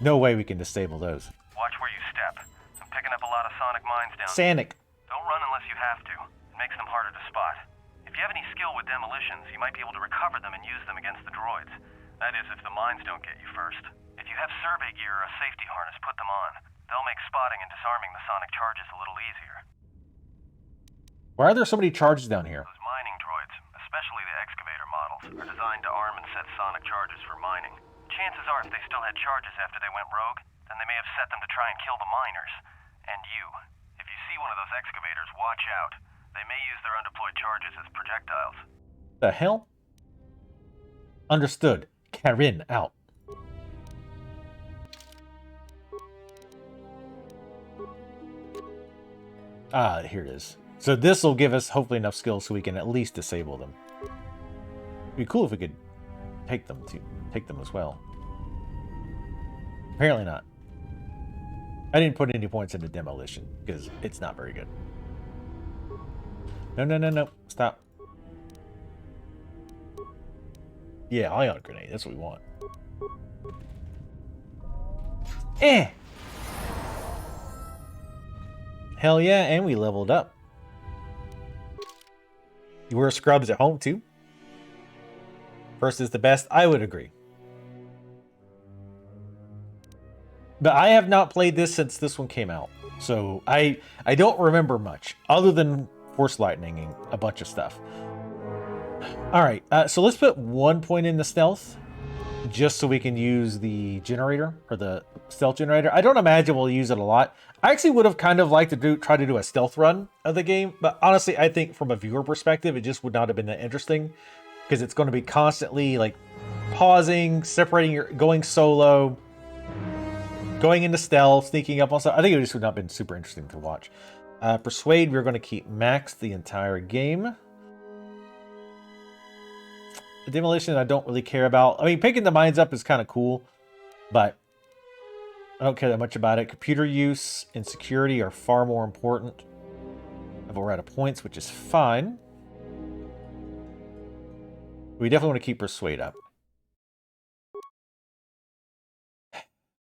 No way we can disable those. Watch where you step. I'm picking up a lot of sonic mines down. Sonic. Don't run unless you have to. It makes them harder to spot. If you have any skill with demolitions, you might be able to recover them and use them against the droids. That is, if the mines don't get you first. If you have survey gear or a safety harness, put them on. They'll make spotting and disarming the sonic charges a little easier. Why are there so many charges down here? Those mining droids, especially the excavator models, are designed to arm and set sonic charges for mining. Chances are if they still had charges after they went rogue, then they may have set them to try and kill the miners. And you. If you see one of those excavators, watch out. They may use their undeployed charges as projectiles. The hell? Understood. Kha'Rynn out. Ah, here it is. So this will give us hopefully enough skills so we can at least disable them. It'd be cool if we could take them as well. Apparently not. I didn't put any points into demolition because it's not very good. No, no, no, no. Stop. Yeah, ion grenade. That's what we want. Eh. Hell yeah, and we leveled up. You wear scrubs at home too? First is the best. I would agree. But I have not played this since this one came out. So I don't remember much other than Force Lightninging a bunch of stuff. Alright, so let's put 1 point in the stealth. Just so we can use the generator, or the stealth generator. I don't imagine we'll use it a lot. I actually would have kind of liked to try to do a stealth run of the game, but honestly, I think from a viewer perspective, it just would not have been that interesting, because it's going to be constantly like pausing, separating, going solo, going into stealth, sneaking up on stuff. I think it just would not have been super interesting to watch. Persuade, we're going to keep maxed the entire game. Demolition I don't really care about. I mean, picking the mines up is kind of cool, but I don't care that much about it. Computer use and security are far more important. But we're out of points, which is fine. We definitely want to keep Persuade up.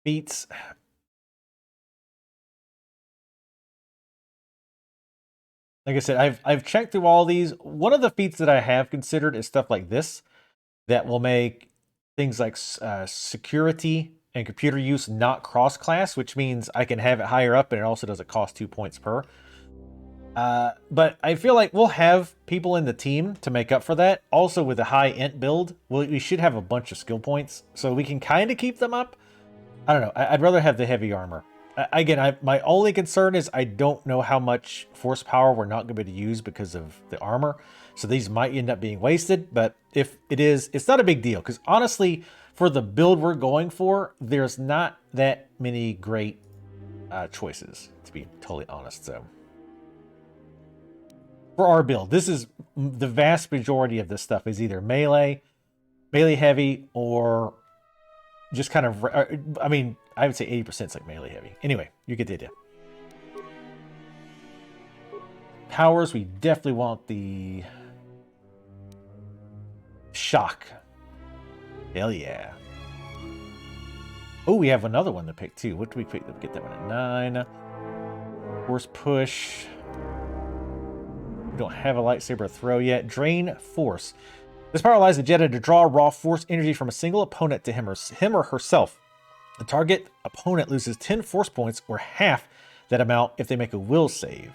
Feats. Like I said, I've checked through all these. One of the feats that I have considered is stuff like this that will make things like security and computer use not cross-class, which means I can have it higher up, and it also doesn't cost 2 points per. But I feel like we'll have people in the team to make up for that. Also, with a high int build, we should have a bunch of skill points, so we can kind of keep them up. I don't know. I'd rather have the heavy armor. Again, my only concern is I don't know how much force power we're not going to be able to use because of the armor. So these might end up being wasted, but if it is, it's not a big deal. Because honestly, for the build we're going for, there's not that many great choices, to be totally honest. So for our build, this is the vast majority of this stuff is either melee heavy, or just kind of, I mean, I would say 80% is like melee heavy. Anyway, you get the idea. Powers, we definitely want the shock. Hell yeah. Oh, we have another one to pick too. What do we pick? Get that one at 9. Force push. We don't have a lightsaber throw yet. Drain force. This power allows the Jedi to draw raw force energy from a single opponent to him or herself. The target opponent loses 10 force points, or half that amount if they make a will save.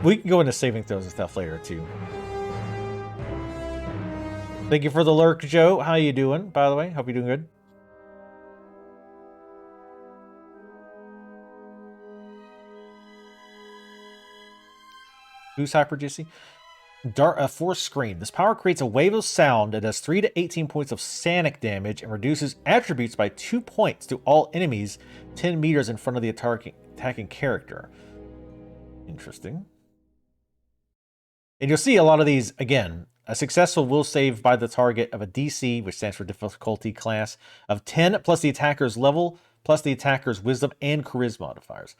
We can go into saving throws and stuff later too. Thank you for the lurk, Joe. How you doing, by the way? Hope you're doing good. Goose Hyper Jissy. Force Screen. This power creates a wave of sound that does 3 to 18 points of sonic damage and reduces attributes by 2 points to all enemies 10 meters in front of the attacking character. Interesting. And you'll see a lot of these, again, a successful will save by the target of a DC, which stands for difficulty class, of 10 plus the attacker's level, plus the attacker's wisdom and charisma modifiers.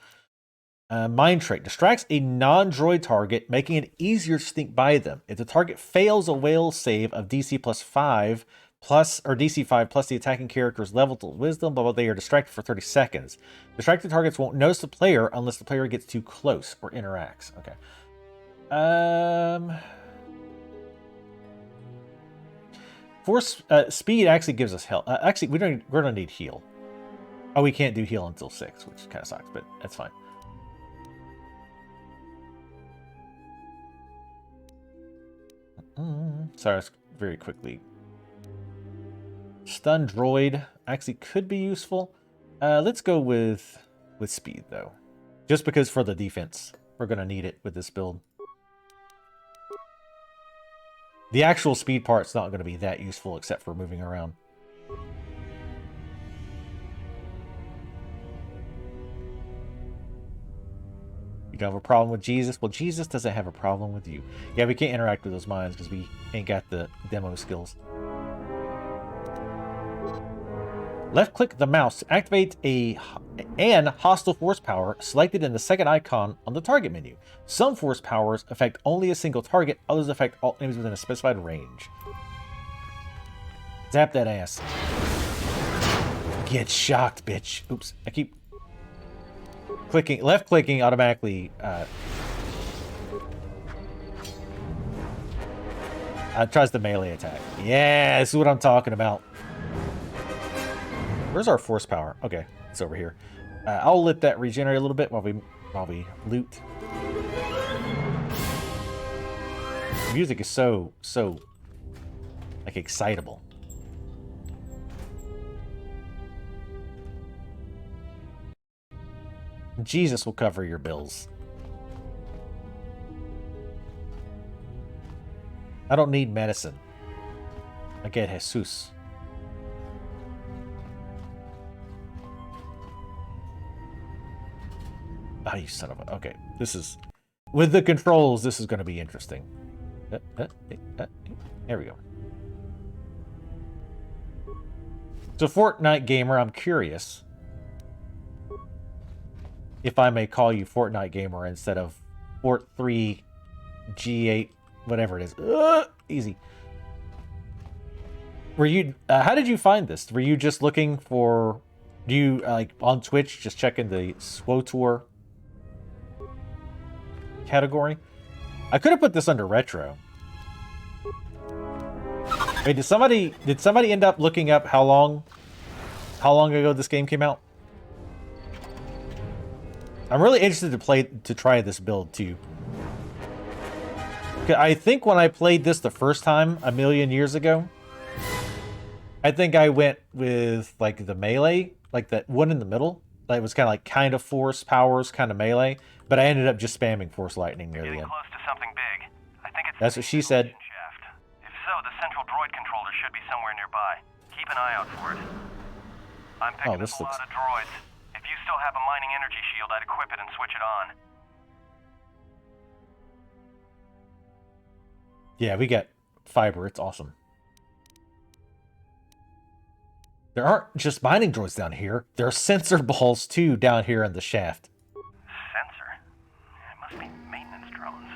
Mind Trick distracts a non-droid target, making it easier to sneak by them. If the target fails a will save of DC plus 5 plus, or DC 5 plus the attacking character's level to wisdom, blah, they are distracted for 30 seconds. Distracted targets won't notice the player unless the player gets too close or interacts. Okay. Force speed actually gives us health. Actually, we're gonna need heal. Oh, we can't do heal until 6, which kind of sucks, but that's fine. Sorry, very quickly. Stun droid actually could be useful. Let's go with speed though, just because for the defense we're gonna need it with this build. The actual speed part's not gonna be that useful except for moving around. You don't have a problem with Jesus? Well, Jesus doesn't have a problem with you. Yeah, we can't interact with those minds because we ain't got the demo skills. Left-click the mouse to activate an hostile force power selected in the second icon on the target menu. Some force powers affect only a single target, others affect all enemies within a specified range. Zap that ass. Get shocked, bitch. Oops, I keep clicking, left clicking automatically tries the melee attack. Yeah, this is what I'm talking about. Where's our force power? Okay, it's over here. I'll let that regenerate a little bit while we loot. The music is so like excitable. Jesus will cover your bills. I don't need medicine. I get Jesus. Ah, you son of a... Okay, this is... With the controls, this is going to be interesting. There we go. So, Fortnite Gamer, I'm curious if I may call you Fortnite Gamer instead of Port 3 G8, whatever it is. Easy. Were you? How did you find this? Were you just looking for? Do you like on Twitch just checking the SWTOR category? I could have put this under retro. Wait, did somebody end up looking up how long ago this game came out? I'm really interested to try this build too. I think when I played this the first time a million years ago, I think I went with like the melee, like that one in the middle. That was kind of force powers, kind of melee. But I ended up just spamming force lightning near the end. Close to something big. I think it's That's what she said. shaft. If so, the central droid controller should be somewhere nearby. Keep an eye out for it. I'm picking up a lot of droids. If you still have a mining energy shield, I'd equip it and switch it on. Yeah, we got fiber. It's awesome. There aren't just mining droids down here. There are sensor balls too down here in the shaft. Sensor? It must be maintenance drones.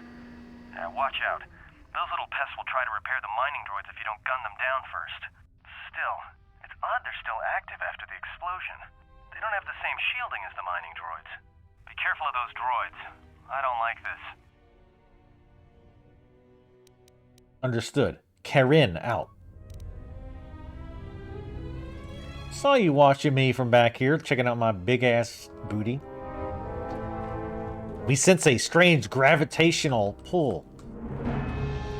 Watch out. Those little pests will try to repair the mining droids if you don't gun them down first. Still, it's odd they're still active after the explosion. They don't have the same shielding as the mining droids. Be careful of those droids. I don't like this. Understood. Kha'Rynn out. Saw you watching me from back here, checking out my big-ass booty. We sense a strange gravitational pull.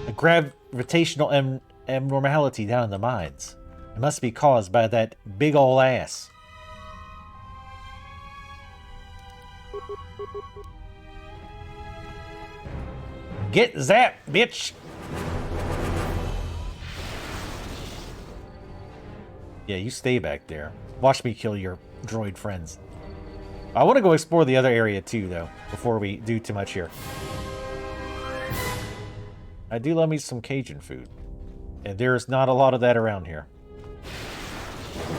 A gravitational abnormality down in the mines. It must be caused by that big ol' ass. Get zapped, bitch! Yeah, you stay back there. Watch me kill your droid friends. I want to go explore the other area too, though, before we do too much here. I do love me some Cajun food. And there's not a lot of that around here.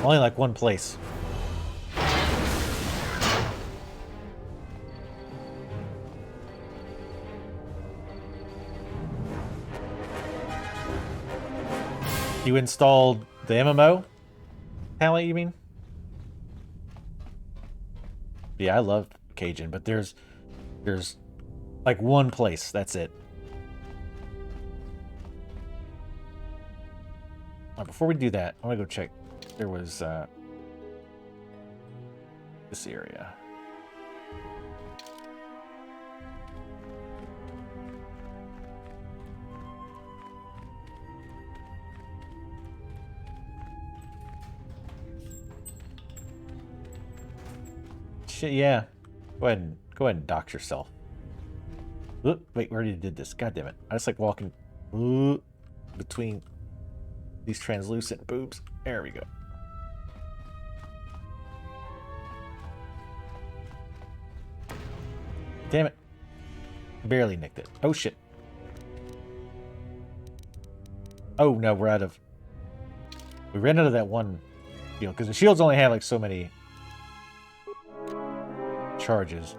Only like one place. You installed the MMO? Hallie, you mean? Yeah, I love Cajun, but there's like one place. That's it. Before we do that, I want to go check. There was this area. Shit, yeah. Go ahead and dox yourself. Oop, wait, we already did this. God damn it. I just like walking between these translucent boobs. There we go. Damn it. Barely nicked it. Oh shit. Oh no, we ran out of that one shield, because the shields only have like so many charges.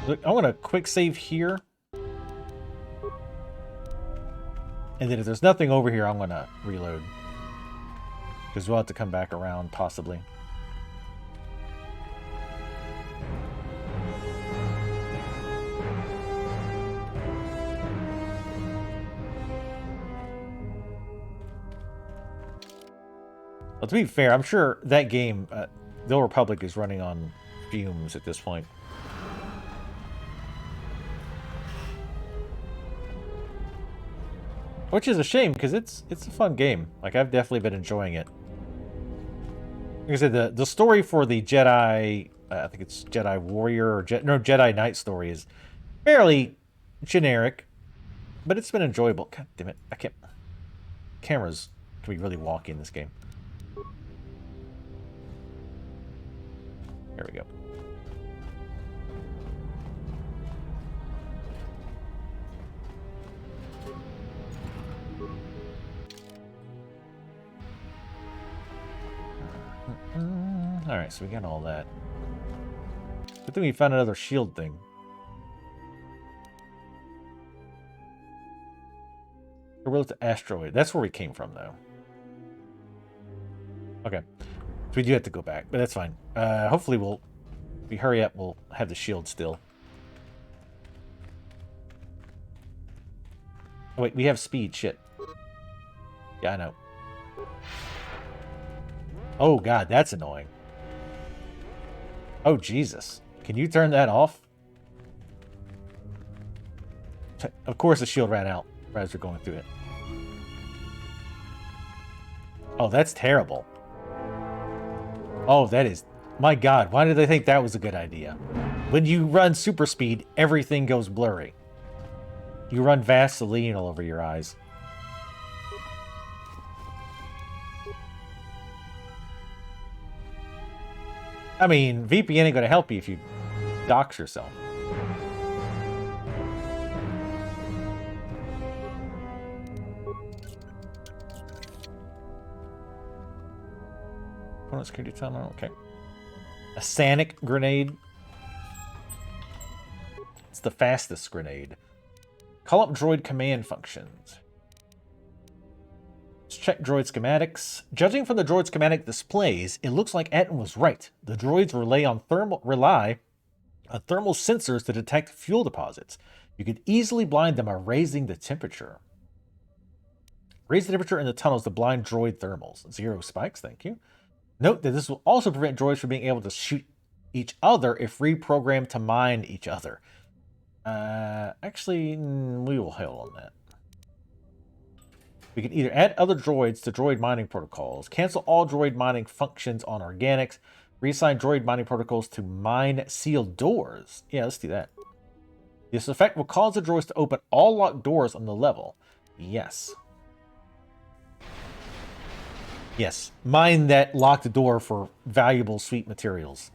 Look, I want a quick save here. And then if there's nothing over here, I'm going to reload. Because we'll have to come back around, possibly. Well, to be fair, I'm sure that game, The Old Republic, is running on fumes at this point. Which is a shame, because it's a fun game. Like, I've definitely been enjoying it. Like I said, the story for the Jedi, I think it's Jedi Warrior, or Jedi Knight story is fairly generic, but it's been enjoyable. God damn it, I can't... Cameras can be really wonky in this game. There we go. Alright, so we got all that. Good thing we found another shield thing. We're to asteroid. That's where we came from, though. Okay. So we do have to go back, but that's fine. Hopefully if we hurry up, we'll have the shield still. Oh, wait, we have speed. Shit. Yeah, I know. Oh, God, that's annoying. Oh, Jesus. Can you turn that off? Of course the shield ran out right as we're going through it. Oh, that's terrible. Oh, that is... My God, why did they think that was a good idea? When you run super speed, everything goes blurry. You run Vaseline all over your eyes. I mean, VPN ain't going to help you if you dox yourself. Opponent security tunnel, okay. A Sanic grenade. It's the fastest grenade. Call up droid command functions. Let's check droid schematics. Judging from the droid schematic displays, it looks like Atten was right. The droids rely on thermal sensors to detect fuel deposits. You could easily blind them by raising the temperature. Raise the temperature in the tunnels to blind droid thermals. 0 spikes, thank you. Note that this will also prevent droids from being able to shoot each other if reprogrammed to mine each other. Actually, we will hold on that. We can either add other droids to droid mining protocols, cancel all droid mining functions on organics, reassign droid mining protocols to mine sealed doors. Yeah, let's do that. This effect will cause the droids to open all locked doors on the level. Yes. Yes, mine that locked door for valuable sweet materials.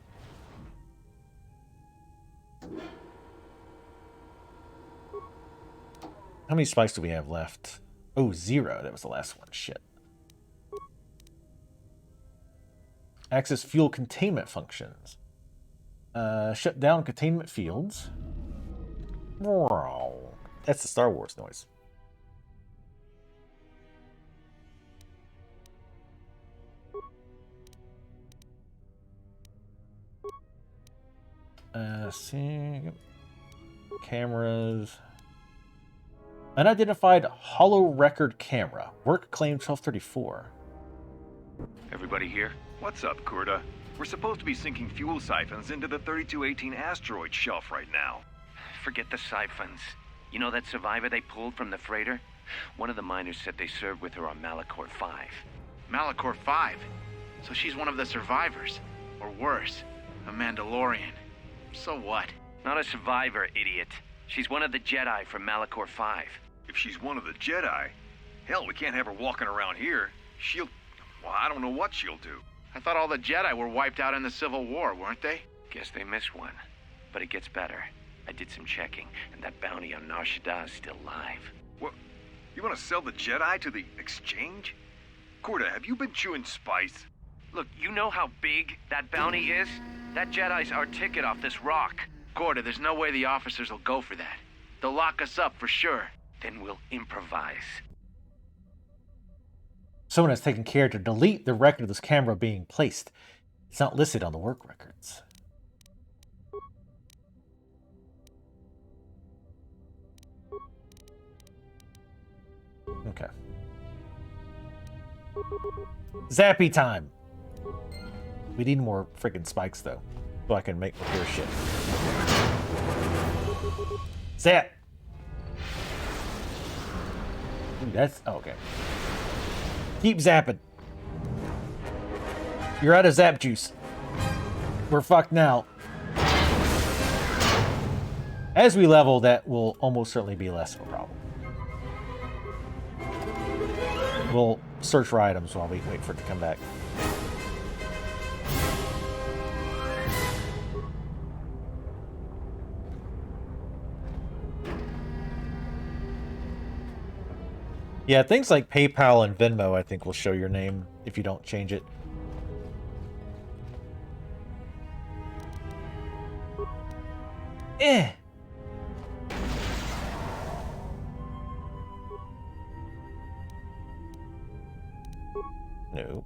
How many spikes do we have left? Oh, 0. That was the last one. Shit. Access fuel containment functions. Shut down containment fields. That's the Star Wars noise. See. Cameras. Unidentified hollow record camera. Work claim 1234. Everybody here? What's up, Kurta? We're supposed to be sinking fuel siphons into the 3218 asteroid shelf right now. Forget the siphons. You know that survivor they pulled from the freighter? One of the miners said they served with her on Malachor 5. Malachor 5? So she's one of the survivors? Or worse, a Mandalorian. So what? Not a survivor, idiot. She's one of the Jedi from Malachor 5. If she's one of the Jedi, hell, we can't have her walking around here. Well, I don't know what she'll do. I thought all the Jedi were wiped out in the Civil War, weren't they? Guess they missed one. But it gets better. I did some checking, and that bounty on Nar Shaddaa is still live. What? You want to sell the Jedi to the Exchange? Kurta, have you been chewing spice? Look, you know how big that bounty is? That Jedi's our ticket off this rock. Gorda, there's no way the officers will go for that. They'll lock us up for sure. Then we'll improvise. Someone has taken care to delete the record of this camera being placed. It's not listed on the work records. Okay. Zappy time! We need more freaking spikes, though, so I can make repair shit. Zap! Ooh, that's... Oh, okay. Keep zapping. You're out of zap juice. We're fucked now. As we level, that will almost certainly be less of a problem. We'll search for items while we wait for it to come back. Yeah, things like PayPal and Venmo, I think, will show your name if you don't change it. Eh. No.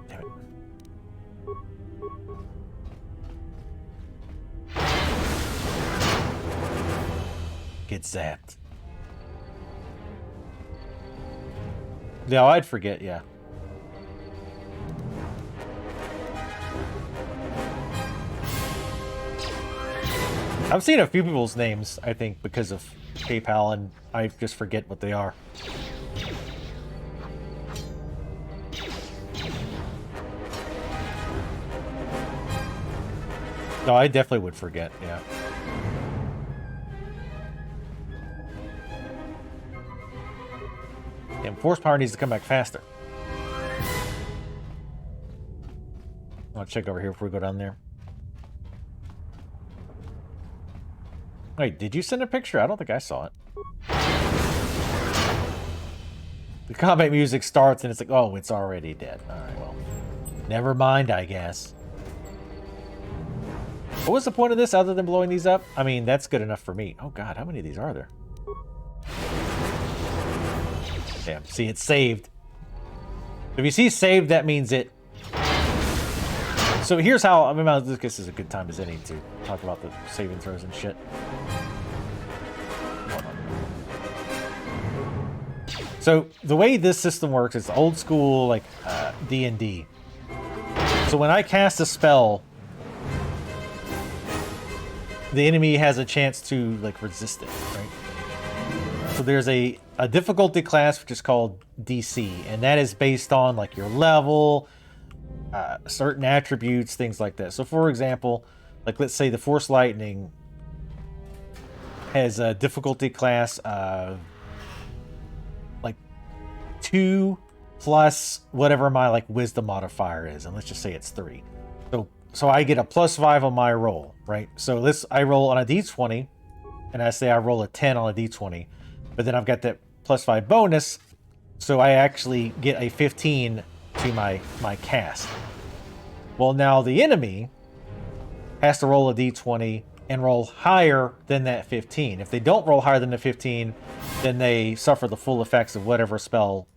Damn it. Get zapped. Yeah, I'd forget, yeah. I've seen a few people's names, I think, because of PayPal, and I just forget what they are. No, I definitely would forget, yeah. Damn, force power needs to come back faster. I'll check over here before we go down there. Wait, did you send a picture? I don't think I saw it. The combat music starts and it's like, oh, it's already dead. Alright, well. Never mind, I guess. What was the point of this other than blowing these up? I mean, that's good enough for me. Oh god, how many of these are there? Damn, see, it's saved. If you see saved, that means it... So here's how... I mean, this is a good time as any to talk about the saving throws and shit. So the way this system works is old school, like, D&D. So when I cast a spell, the enemy has a chance to, like, resist it, right? So there's a difficulty class which is called DC, and that is based on, like, your level, certain attributes, things like that. So for example, like, let's say the Force Lightning has a difficulty class of like 2 plus whatever my, like, wisdom modifier is, and let's just say it's 3. So I get a +5 on my roll, right? So I roll on a d20, and I say I roll a 10 on a d20, but then I've got that +5 bonus, so I actually get a 15 to my cast. Well, now the enemy has to roll a d20 and roll higher than that 15. If they don't roll higher than the 15, then they suffer the full effects of whatever spell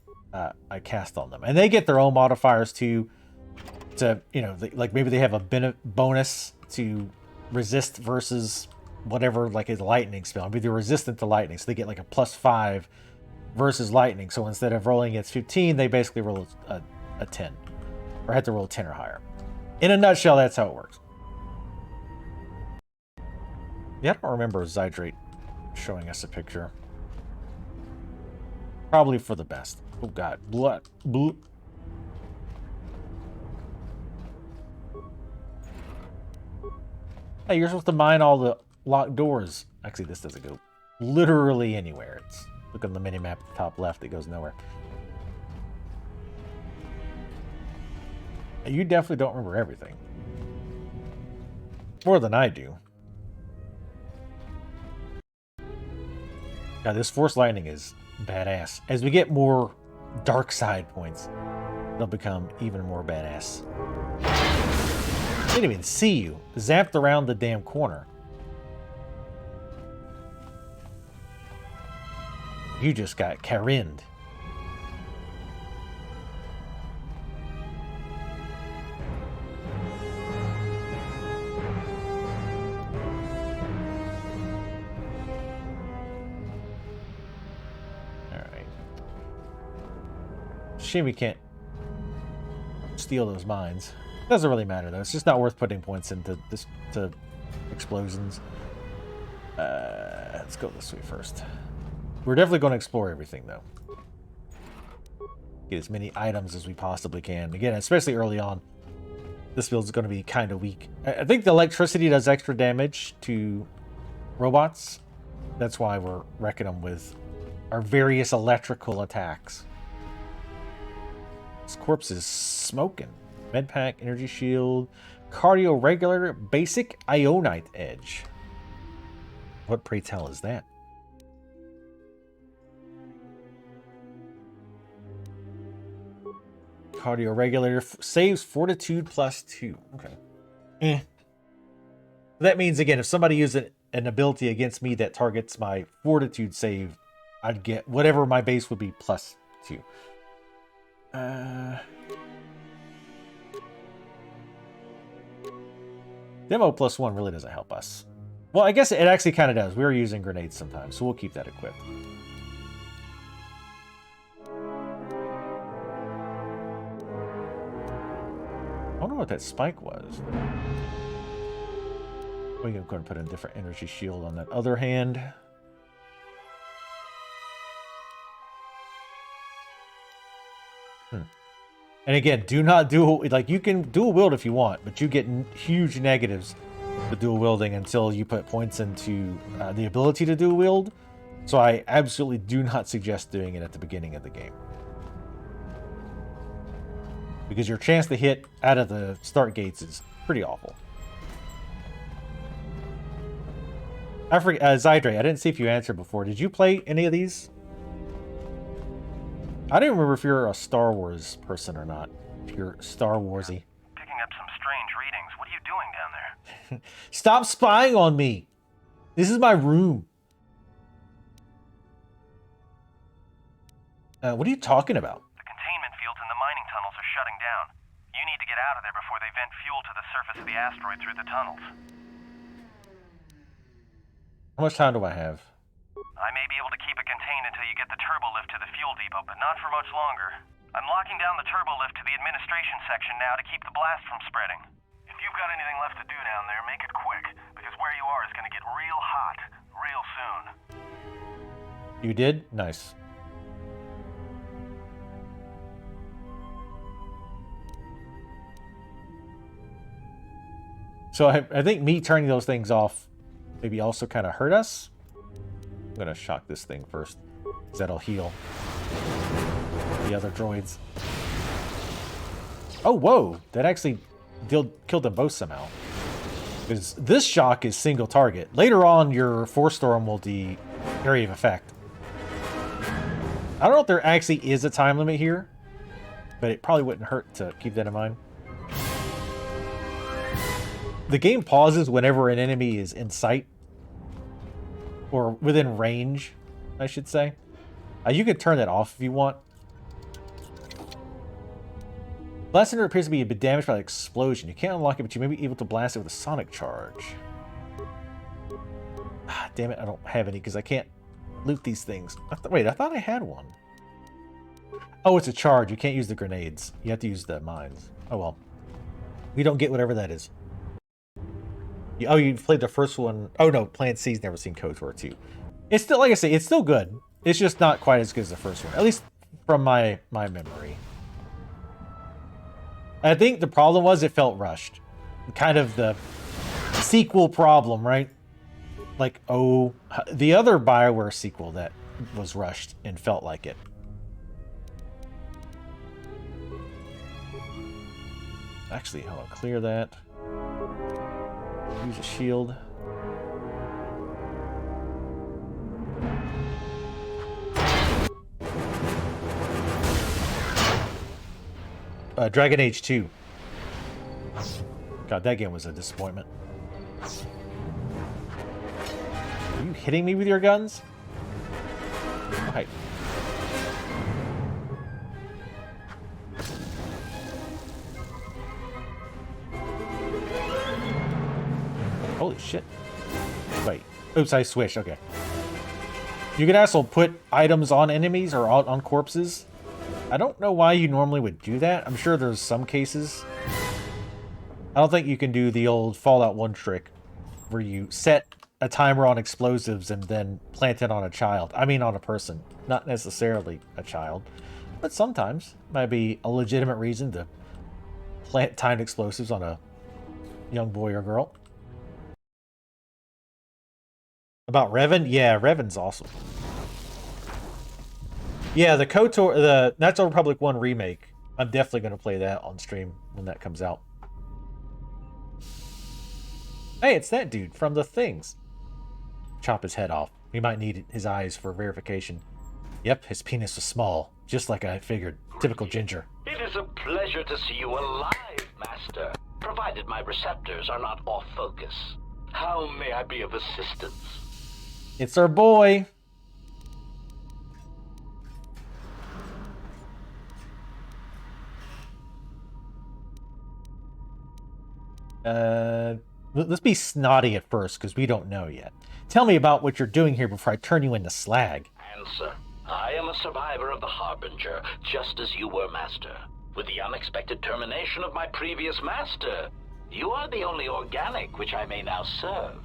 I cast on them. And they get their own modifiers too, to, you know, like maybe they have a bonus to resist versus whatever, like a lightning spell. Maybe they're resistant to lightning, so they get like a +5 versus lightning. So instead of rolling against 15, they basically roll a 10, or have to roll a 10 or higher. In a nutshell, that's how it works. Yeah, I don't remember Zydrate showing us a picture. Probably for the best. Oh god, blood. Bloop. Hey, you're supposed to mine all the locked doors. Actually, this doesn't go literally anywhere. It's, look on the mini-map at the top left, it goes nowhere. You definitely don't remember everything. More than I do. Now, this Force Lightning is badass. As we get more dark side points, they'll become even more badass. I didn't even see you. Zapped around the damn corner. You just got Kha'Rynned. Alright. Shame we can't steal those mines. Doesn't really matter though. It's just not worth putting points into this to explosions. Let's go this way first. We're definitely going to explore everything though. Get as many items as we possibly can. Again, especially early on, this build is going to be kind of weak. I think the electricity does extra damage to robots. That's why we're wrecking them with our various electrical attacks. This corpse is smoking. Medpack, energy shield, cardio regulator, basic ionite edge. What, pray tell, is that? Cardio regulator saves fortitude +2. Okay. That means, again, if somebody uses an ability against me that targets my fortitude save, I'd get whatever my base would be plus 2. Demo plus 1 really doesn't help us. Well, I guess it actually kind of does. We are using grenades sometimes, so we'll keep that equipped. I don't know what that spike was. We can go and put in a different energy shield on that other hand. And again, do not dual, like, you can dual wield if you want, but you get huge negatives with dual wielding until you put points into the ability to dual wield. So I absolutely do not suggest doing it at the beginning of the game, because your chance to hit out of the start gates is pretty awful. I forget, Zydre, I didn't see if you answered before. Did you play any of these? I don't remember if you're a Star Wars person or not. If you're Star Warsy. Picking up some strange readings. What are you doing down there? Stop spying on me! This is my room. What are you talking about? The containment fields in the mining tunnels are shutting down. You need to get out of there before they vent fuel to the surface of the asteroid through the tunnels. How much time do I have? I may be able to keep it contained until you get the turbo lift to the fuel depot, but not for much longer. I'm locking down the turbo lift to the administration section now to keep the blast from spreading. If you've got anything left to do down there, make it quick, because where you are is going to get real hot real soon. You did? Nice. So I think me turning those things off maybe also kind of hurt us. I'm going to shock this thing first, because that'll heal the other droids. Oh, whoa! That actually killed them both somehow. Because this shock is single target. Later on, your Force Storm will be area of effect. I don't know if there actually is a time limit here, but it probably wouldn't hurt to keep that in mind. The game pauses whenever an enemy is in sight, or within range, I should say. You can turn that off if you want. Blaster appears to be a bit damaged by the explosion. You can't unlock it, but you may be able to blast it with a sonic charge. Ah, damn it, I don't have any because I can't loot these things. Wait, I thought I had one. Oh, it's a charge. You can't use the grenades. You have to use the mines. Oh well. We don't get whatever that is. Oh, you played the first one. Oh no, Plan C's never seen KOTOR 2. It's still, like I say, it's still good. It's just not quite as good as the first one, at least from my memory. I think the problem was it felt rushed. Kind of the sequel problem, right? Like, oh, the other BioWare sequel that was rushed and felt like it. Actually, hold on, clear that. Use a shield. Dragon Age 2. God, that game was a disappointment. Are you hitting me with your guns? Right. Holy shit. Wait. Oops, I switched. Okay. You can also put items on enemies or on corpses. I don't know why you normally would do that. I'm sure there's some cases. I don't think you can do the old Fallout 1 trick where you set a timer on explosives and then plant it on a child. I mean on a person, not necessarily a child. But sometimes might be a legitimate reason to plant timed explosives on a young boy or girl. About Revan? Yeah, Revan's awesome. Yeah, the KOTOR, the Knights of the Republic 1 remake. I'm definitely going to play that on stream when that comes out. Hey, it's that dude from the Things. Chop his head off. We might need his eyes for verification. Yep, his penis was small, just like I figured. Typical ginger. It is a pleasure to see you alive, Master, provided my receptors are not off focus. How may I be of assistance? It's our boy. Let's be snotty at first, because we don't know yet. Tell me about what you're doing here before I turn you into slag. Answer. I am a survivor of the Harbinger, just as you were, Master. With the unexpected termination of my previous Master, you are the only organic which I may now serve.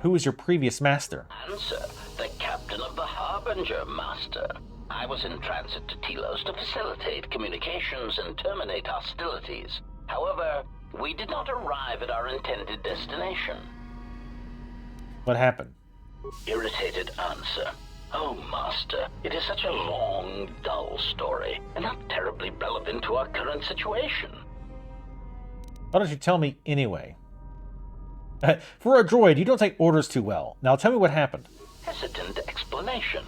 Who was your previous master? Answer. The captain of the Harbinger, Master. I was in transit to Telos to facilitate communications and terminate hostilities. However, we did not arrive at our intended destination. What happened? Irritated answer. Oh, Master, it is such a long, dull story, and not terribly relevant to our current situation. Why don't you tell me anyway? For a droid, you don't take orders too well. Now tell me what happened. Hesitant explanation.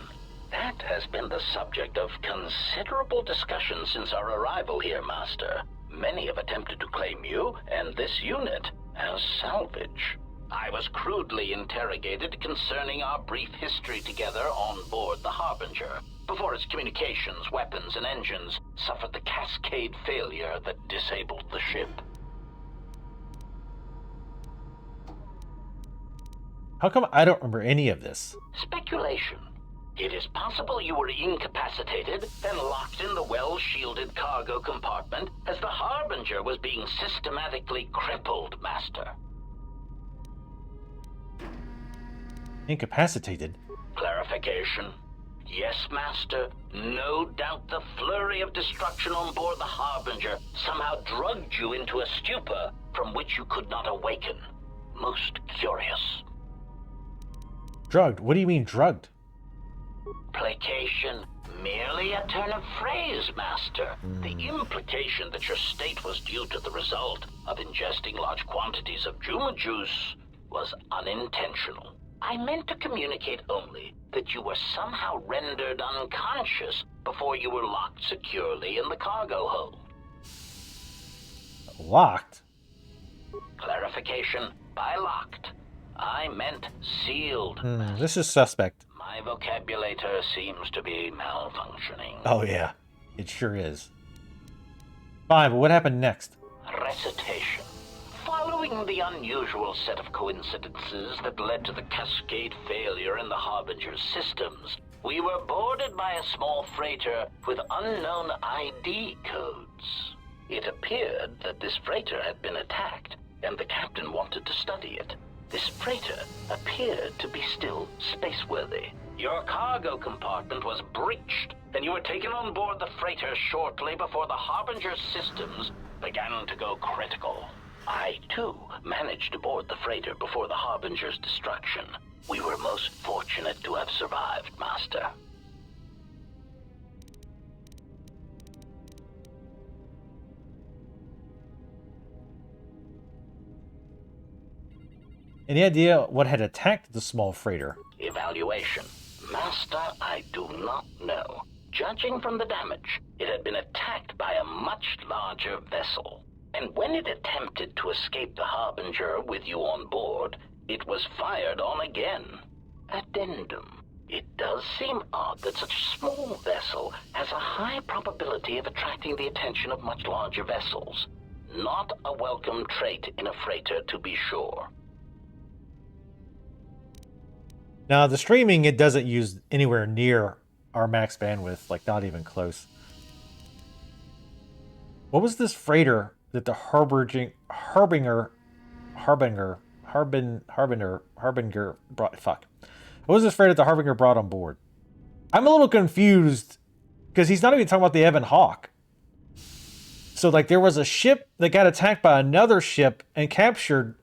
That has been the subject of considerable discussion since our arrival here, Master. Many have attempted to claim you and this unit as salvage. I was crudely interrogated concerning our brief history together on board the Harbinger, before its communications, weapons, and engines suffered the cascade failure that disabled the ship. How come I don't remember any of this? Speculation. It is possible you were incapacitated and locked in the well-shielded cargo compartment as the Harbinger was being systematically crippled, Master. Incapacitated? Clarification. Yes, Master. No doubt the flurry of destruction on board the Harbinger somehow drugged you into a stupor from which you could not awaken. Most curious. Drugged? What do you mean drugged? Placation. Merely a turn of phrase, Master. The implication that your state was due to the result of ingesting large quantities of Juma juice was unintentional. I meant to communicate only that you were somehow rendered unconscious before you were locked securely in the cargo hold. Locked? Clarification. By locked, I meant sealed. This is suspect. My vocabulator seems to be malfunctioning. Oh yeah, it sure is. Fine, but what happened next? Recitation. Following the unusual set of coincidences that led to the cascade failure in the Harbinger's systems, we were boarded by a small freighter with unknown ID codes. It appeared that this freighter had been attacked, and the captain wanted to study it. This freighter appeared to be still spaceworthy. Your cargo compartment was breached, and you were taken on board the freighter shortly before the Harbinger's systems began to go critical. I, too, managed to board the freighter before the Harbinger's destruction. We were most fortunate to have survived, Master. Any idea what had attacked the small freighter? Evaluation. Master, I do not know. Judging from the damage, it had been attacked by a much larger vessel. And when it attempted to escape the Harbinger with you on board, it was fired on again. Addendum. It does seem odd that such a small vessel has a high probability of attracting the attention of much larger vessels. Not a welcome trait in a freighter, to be sure. Now, the streaming, it doesn't use anywhere near our max bandwidth, like not even close. What was this freighter that the Harbinger brought? Fuck. What was this freighter that the Harbinger brought on board? I'm a little confused because he's not even talking about the Ebon Hawk. So, like, there was a ship that got attacked by another ship and captured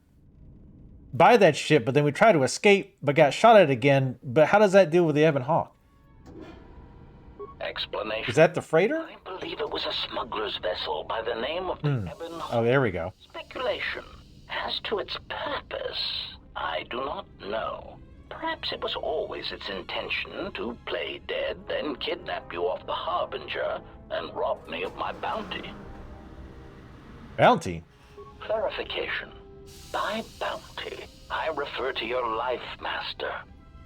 by that ship, but then we tried to escape, but got shot at again. But how does that deal with the Ebon Hawk? Explanation. Is that the freighter? I believe it was a smuggler's vessel by the name of the Ebon Hawk. Oh, there we go. Speculation. As to its purpose, I do not know. Perhaps it was always its intention to play dead, then kidnap you off the Harbinger and rob me of my bounty. Bounty? Clarification. By bounty, I refer to your life, Master.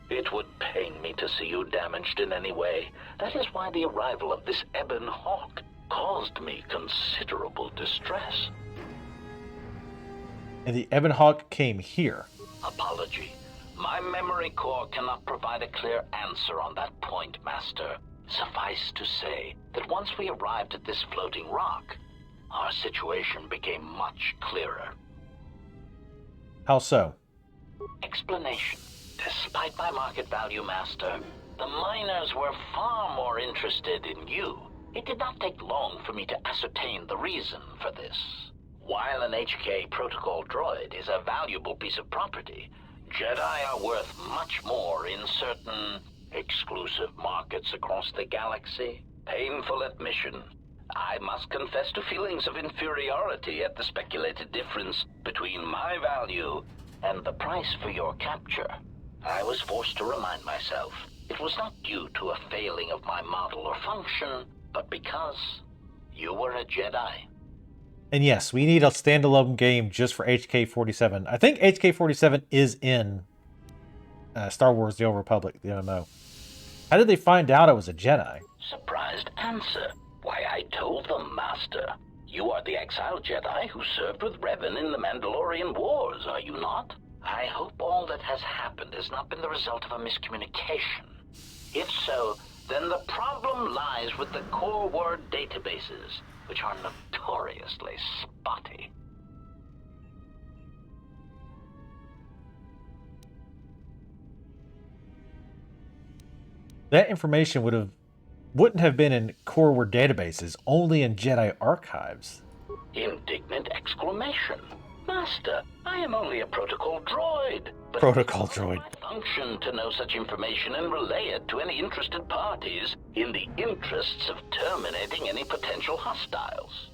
It would pain me to see you damaged in any way. That is why the arrival of this Ebon Hawk caused me considerable distress. And the Ebon Hawk came here. Apology. My memory core cannot provide a clear answer on that point, Master. Suffice to say that once we arrived at this floating rock, our situation became much clearer. How so? Explanation. Despite my market value, Master, the miners were far more interested in you. It did not take long for me to ascertain the reason for this. While an HK protocol droid is a valuable piece of property, Jedi are worth much more in certain exclusive markets across the galaxy. Painful admission. I must confess to feelings of inferiority at the speculated difference between my value and the price for your capture. I was forced to remind myself it was not due to a failing of my model or function, but because you were a Jedi. And yes, we need a standalone game just for HK-47. I think HK-47 is in Star Wars The Old Republic, the MMO. How did they find out I was a Jedi? Surprised answer. Why, I told them, Master. You are the exiled Jedi who served with Revan in the Mandalorian Wars, are you not? I hope all that has happened has not been the result of a miscommunication. If so, then the problem lies with the core word databases, which are notoriously spotty. That information wouldn't have been in core word databases, only in Jedi archives. Indignant exclamation. Master, I am only a protocol droid. But Protocol droid. It's my function to know such information and relay it to any interested parties in the interests of terminating any potential hostiles.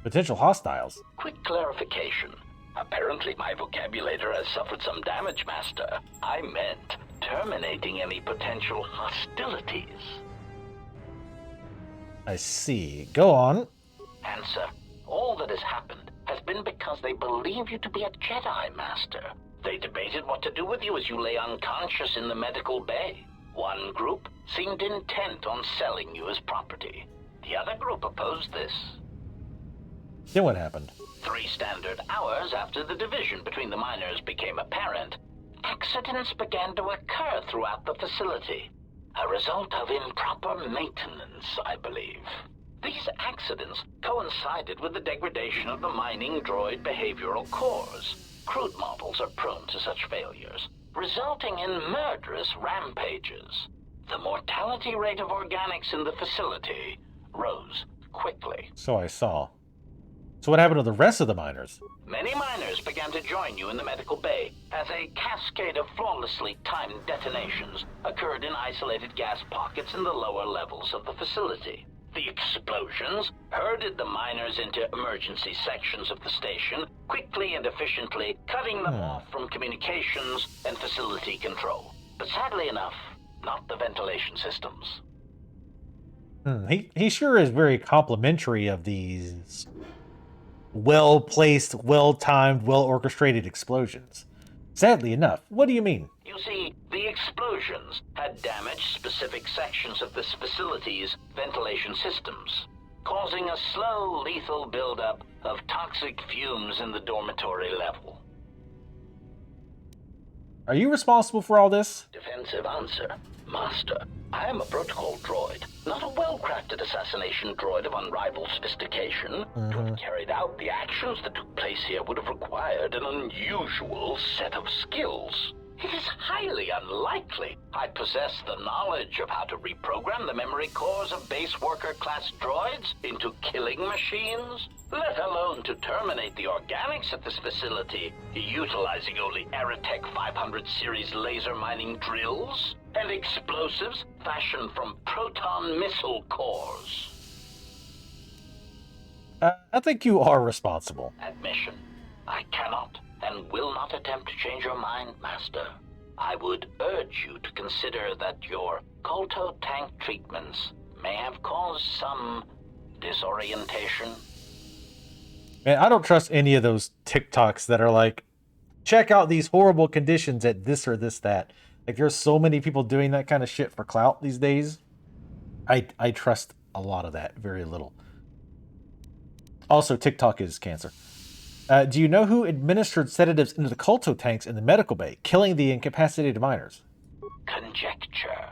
Potential hostiles? Quick clarification. Apparently my vocabulary has suffered some damage, Master. I meant terminating any potential hostilities. I see. Go on. Answer. All that has happened has been because they believe you to be a Jedi, Master. They debated what to do with you as you lay unconscious in the medical bay. One group seemed intent on selling you as property. The other group opposed this. Then what happened? 3 standard hours after the division between the miners became apparent, accidents began to occur throughout the facility. A result of improper maintenance, I believe. These accidents coincided with the degradation of the mining droid behavioral cores. Crude models are prone to such failures, resulting in murderous rampages. The mortality rate of organics in the facility rose quickly. So I saw. So what happened to the rest of the miners? Many miners began to join you in the medical bay as a cascade of flawlessly timed detonations occurred in isolated gas pockets in the lower levels of the facility. The explosions herded the miners into emergency sections of the station, quickly and efficiently cutting them off from communications and facility control. But sadly enough, not the ventilation systems. He sure is very complimentary of these well-placed, well-timed, well-orchestrated explosions. Sadly enough. What do you mean? You see, the explosions had damaged specific sections of this facility's ventilation systems, causing a slow, lethal buildup of toxic fumes in the dormitory level. Are you responsible for all this? Defensive answer. Master, I am a protocol droid, not a well-crafted assassination droid of unrivaled sophistication. To have carried out the actions that took place here would have required an unusual set of skills. It is highly unlikely I possess the knowledge of how to reprogram the memory cores of base worker-class droids into killing machines, let alone to terminate the organics at this facility, utilizing only Aerotech 500 series laser mining drills and explosives fashioned from proton missile cores. I think you are responsible. Admission. I cannot and will not attempt to change your mind, Master. I would urge you to consider that your Kolto tank treatments may have caused some disorientation. Man, I don't trust any of those TikToks that are like, check out these horrible conditions at this or this, that. Like, there's so many people doing that kind of shit for clout these days. I trust a lot of that, very little. Also, TikTok is cancer. Do you know who administered sedatives into the Kolto tanks in the medical bay, killing the incapacitated miners? Conjecture.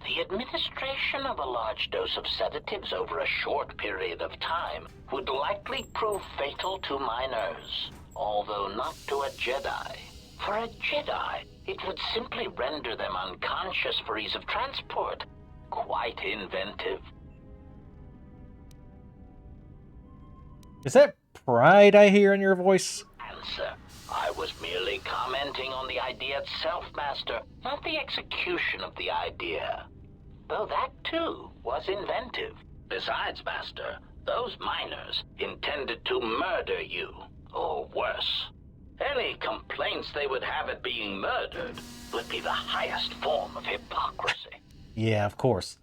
The administration of a large dose of sedatives over a short period of time would likely prove fatal to miners, although not to a Jedi. For a Jedi, it would simply render them unconscious for ease of transport. Quite inventive. Is that pride I hear in your voice? Answer. I was merely commenting on the idea itself, Master, not the execution of the idea. Though that, too, was inventive. Besides, Master, those miners intended to murder you, or worse. Any complaints they would have at being murdered would be the highest form of hypocrisy. Yeah, of course.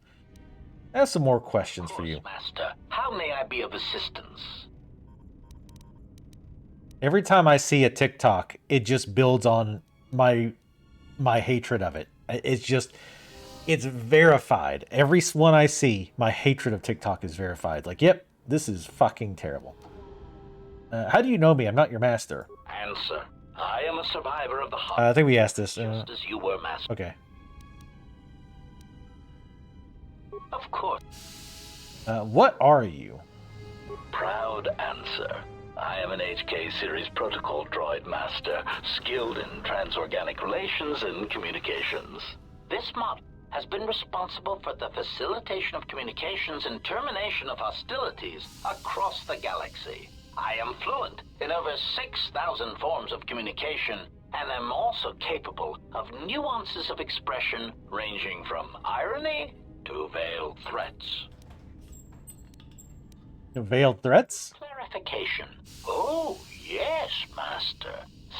I have some more questions for you. Master, how may I be of assistance? Every time I see a TikTok, it just builds on my hatred of it. It's verified. Every one I see, my hatred of TikTok is verified. Like, yep, this is fucking terrible. How do you know me? I'm not your master. Answer. I am a survivor of the I think we asked this. Just as you were, Master. Okay. Of course. What are you? Proud answer. I am an HK series protocol droid master, skilled in transorganic relations and communications. This model has been responsible for the facilitation of communications and termination of hostilities across the galaxy. I am fluent in over 6,000 forms of communication and am also capable of nuances of expression ranging from irony to veiled threats. Veiled threats? Clarification. Oh, yes, Master.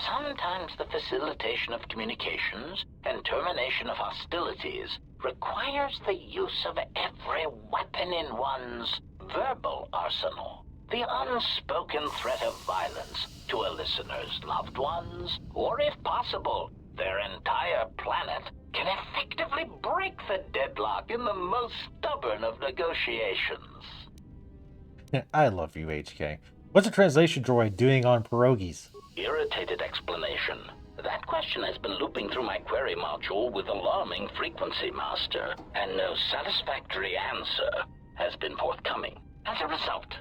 Sometimes the facilitation of communications and termination of hostilities requires the use of every weapon in one's verbal arsenal. The unspoken threat of violence to a listener's loved ones, or if possible, their entire planet, can effectively break the deadlock in the most stubborn of negotiations. I love you, HK. What's a translation droid doing on pierogies? Irritated explanation. That question has been looping through my query module with alarming frequency, Master, and no satisfactory answer has been forthcoming. As a result,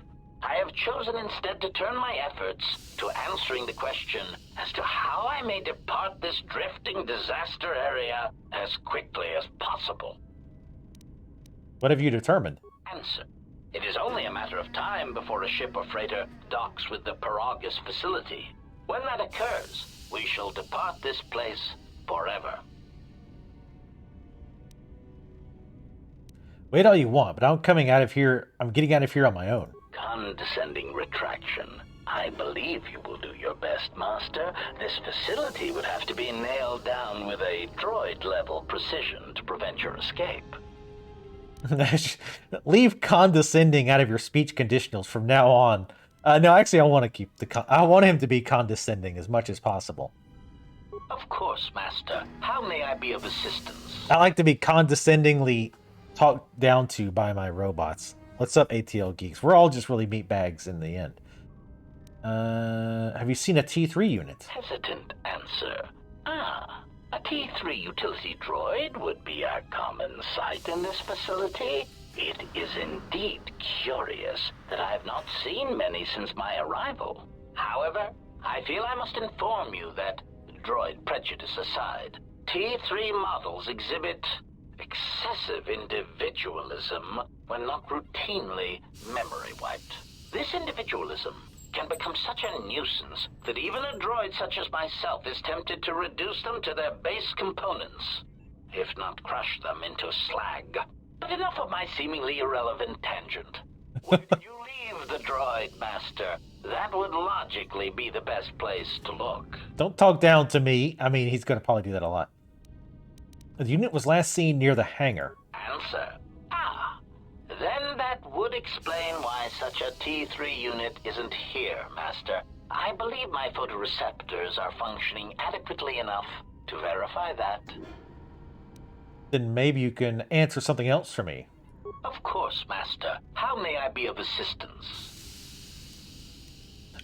I have chosen instead to turn my efforts to answering the question as to how I may depart this drifting disaster area as quickly as possible. What have you determined? Answer. It is only a matter of time before a ship or freighter docks with the Paragus facility. When that occurs, we shall depart this place forever. Wait all you want, but I'm getting out of here on my own. Condescending retraction. I believe you will do your best, Master. This facility would have to be nailed down with a droid-level precision to prevent your escape. Leave condescending out of your speech conditionals from now on. No, actually, I want to keep I want him to be condescending as much as possible. Of course, Master. How may I be of assistance? I like to be condescendingly talked down to by my robots. What's up, ATL geeks? We're all just really meatbags in the end. Have you seen a T3 unit? Hesitant answer. A T3 utility droid would be a common sight in this facility. It is indeed curious that I have not seen many since my arrival. However, I feel I must inform you that, droid prejudice aside, T3 models exhibit excessive individualism when not routinely memory wiped. This individualism can become such a nuisance that even a droid such as myself is tempted to reduce them to their base components, if not crush them into slag. But enough of my seemingly irrelevant tangent. Where did you leave the droid, Master? That would logically be the best place to look. Don't talk down to me. I mean, he's going to probably do that a lot. The unit was last seen near the hangar. Answer. Then And that would explain why such a T3 unit isn't here, Master. I believe my photoreceptors are functioning adequately enough to verify that. Then maybe you can answer something else for me. Of course, Master. How may I be of assistance?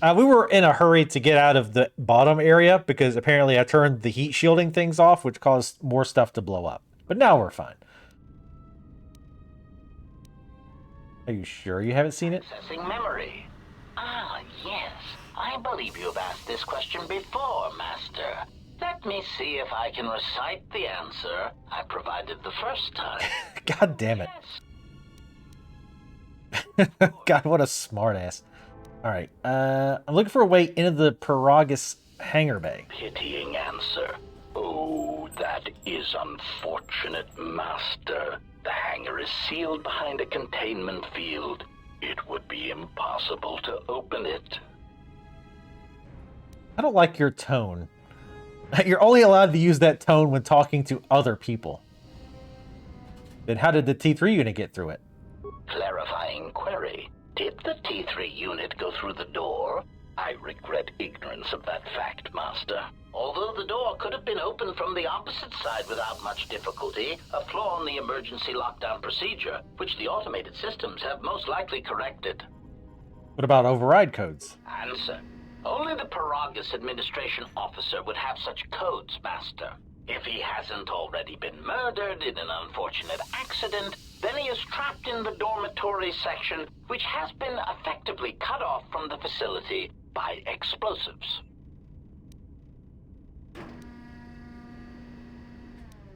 We were in a hurry to get out of the bottom area because apparently I turned the heat shielding things off, which caused more stuff to blow up. But now we're fine. Are you sure you haven't seen it? Accessing memory. Ah, yes. I believe you have asked this question before, Master. Let me see if I can recite the answer I provided the first time. God damn it. God, what a smartass. Alright, I'm looking for a way into the Paragus hangar bay. Pitying answer. Oh, that is unfortunate, Master. The hangar is sealed behind a containment field. It would be impossible to open it. I don't like your tone. You're only allowed to use that tone when talking to other people. Then how did the T3 unit get through it? Clarifying query. Did the T3 unit go through the door? I regret ignorance of that fact, Master. Although the door could have been opened from the opposite side without much difficulty, a flaw in the emergency lockdown procedure, which the automated systems have most likely corrected. What about override codes? Answer. Only the Paragus administration officer would have such codes, Master. If he hasn't already been murdered in an unfortunate accident, then he is trapped in the dormitory section, which has been effectively cut off from the facility by explosives.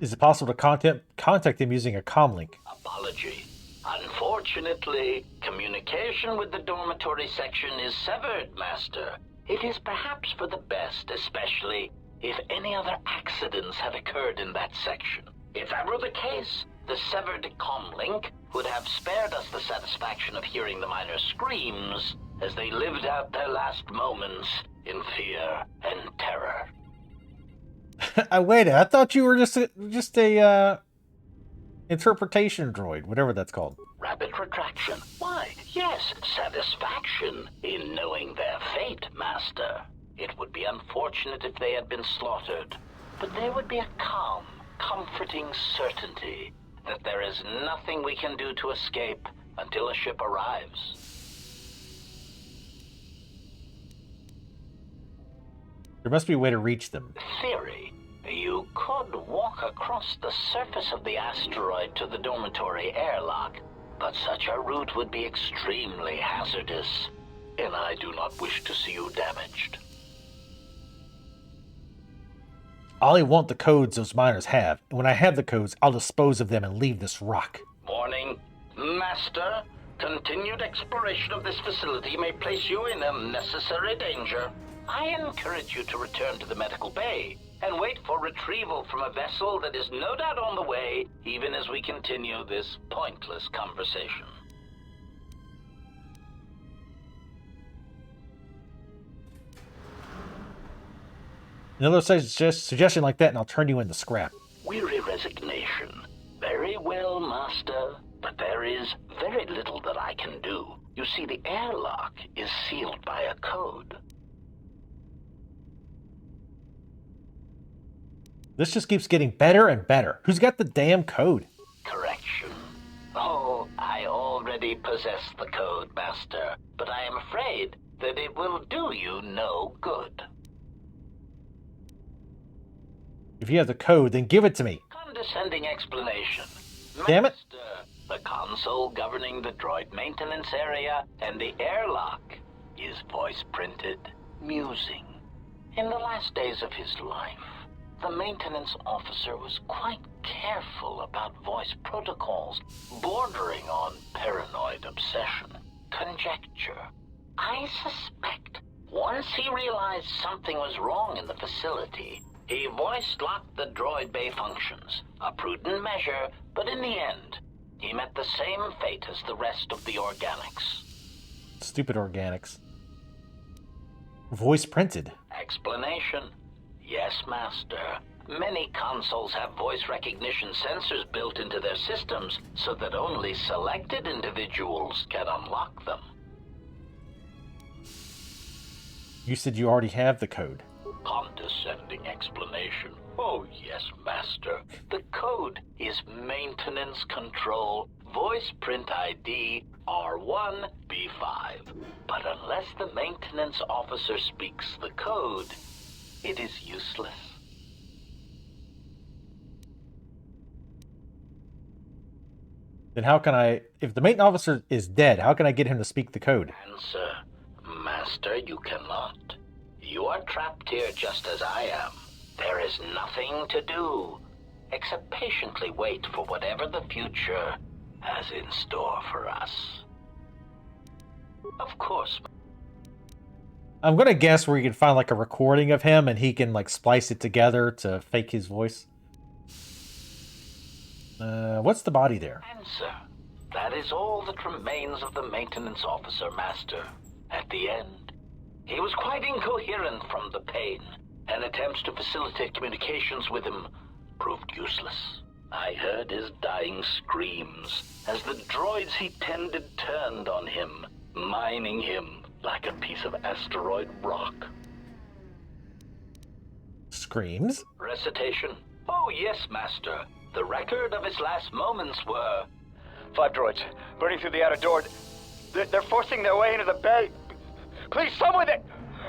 Is it possible to contact him using a comlink? Apology. Unfortunately, communication with the dormitory section is severed, Master. It is perhaps for the best, especially if any other accidents had occurred in that section. If that were the case, the severed comlink would have spared us the satisfaction of hearing the miners' screams as they lived out their last moments in fear and terror. Wait, I thought you were just a interpretation droid, whatever that's called. Rapid retraction. Why, yes, satisfaction in knowing their fate, Master. It would be unfortunate if they had been slaughtered, but there would be a calm, comforting certainty that there is nothing we can do to escape until a ship arrives. There must be a way to reach them. Theory. You could walk across the surface of the asteroid to the dormitory airlock, but such a route would be extremely hazardous, and I do not wish to see you damaged. I only want the codes those miners have, and when I have the codes, I'll dispose of them and leave this rock. Warning. Master, continued exploration of this facility may place you in unnecessary danger. I encourage you to return to the medical bay and wait for retrieval from a vessel that is no doubt on the way, even as we continue this pointless conversation. Another suggestion like that, and I'll turn you into scrap. Weary resignation. Very well, Master, but there is very little that I can do. You see, the airlock is sealed by a code. This just keeps getting better and better. Who's got the damn code? Correction. Oh, I already possess the code, Master, but I am afraid that it will do you no good. If you have the code, then give it to me. Condescending explanation. Damn it. Master, the console governing the droid maintenance area and the airlock is voice-printed, musing. In the last days of his life, the maintenance officer was quite careful about voice protocols, bordering on paranoid obsession. Conjecture. I suspect once he realized something was wrong in the facility, he voice-locked the droid bay functions. A prudent measure, but in the end, he met the same fate as the rest of the organics. Stupid organics. Voice printed. Explanation. Yes, Master. Many consoles have voice recognition sensors built into their systems so that only selected individuals can unlock them. You said you already have the code. Condescending explanation. Oh yes, Master. The code is Maintenance Control Voice Print ID R1B5. But unless the maintenance officer speaks the code, it is useless. Then how can I... If the maintenance officer is dead, how can I get him to speak the code? Answer. Master, you cannot. You are trapped here just as I am. There is nothing to do, except patiently wait for whatever the future has in store for us. Of course. I'm gonna guess where you can find like a recording of him and he can like splice it together to fake his voice. What's the body there? Answer. That is all that remains of the maintenance officer, Master. At the end, he was quite incoherent from the pain, and attempts to facilitate communications with him proved useless. I heard his dying screams as the droids he tended turned on him, mining him like a piece of asteroid rock. Screams? Recitation. Oh yes, Master. The record of his last moments were... 5 droids, burning through the outer door. They're forcing their way into the bay. Please, some with it!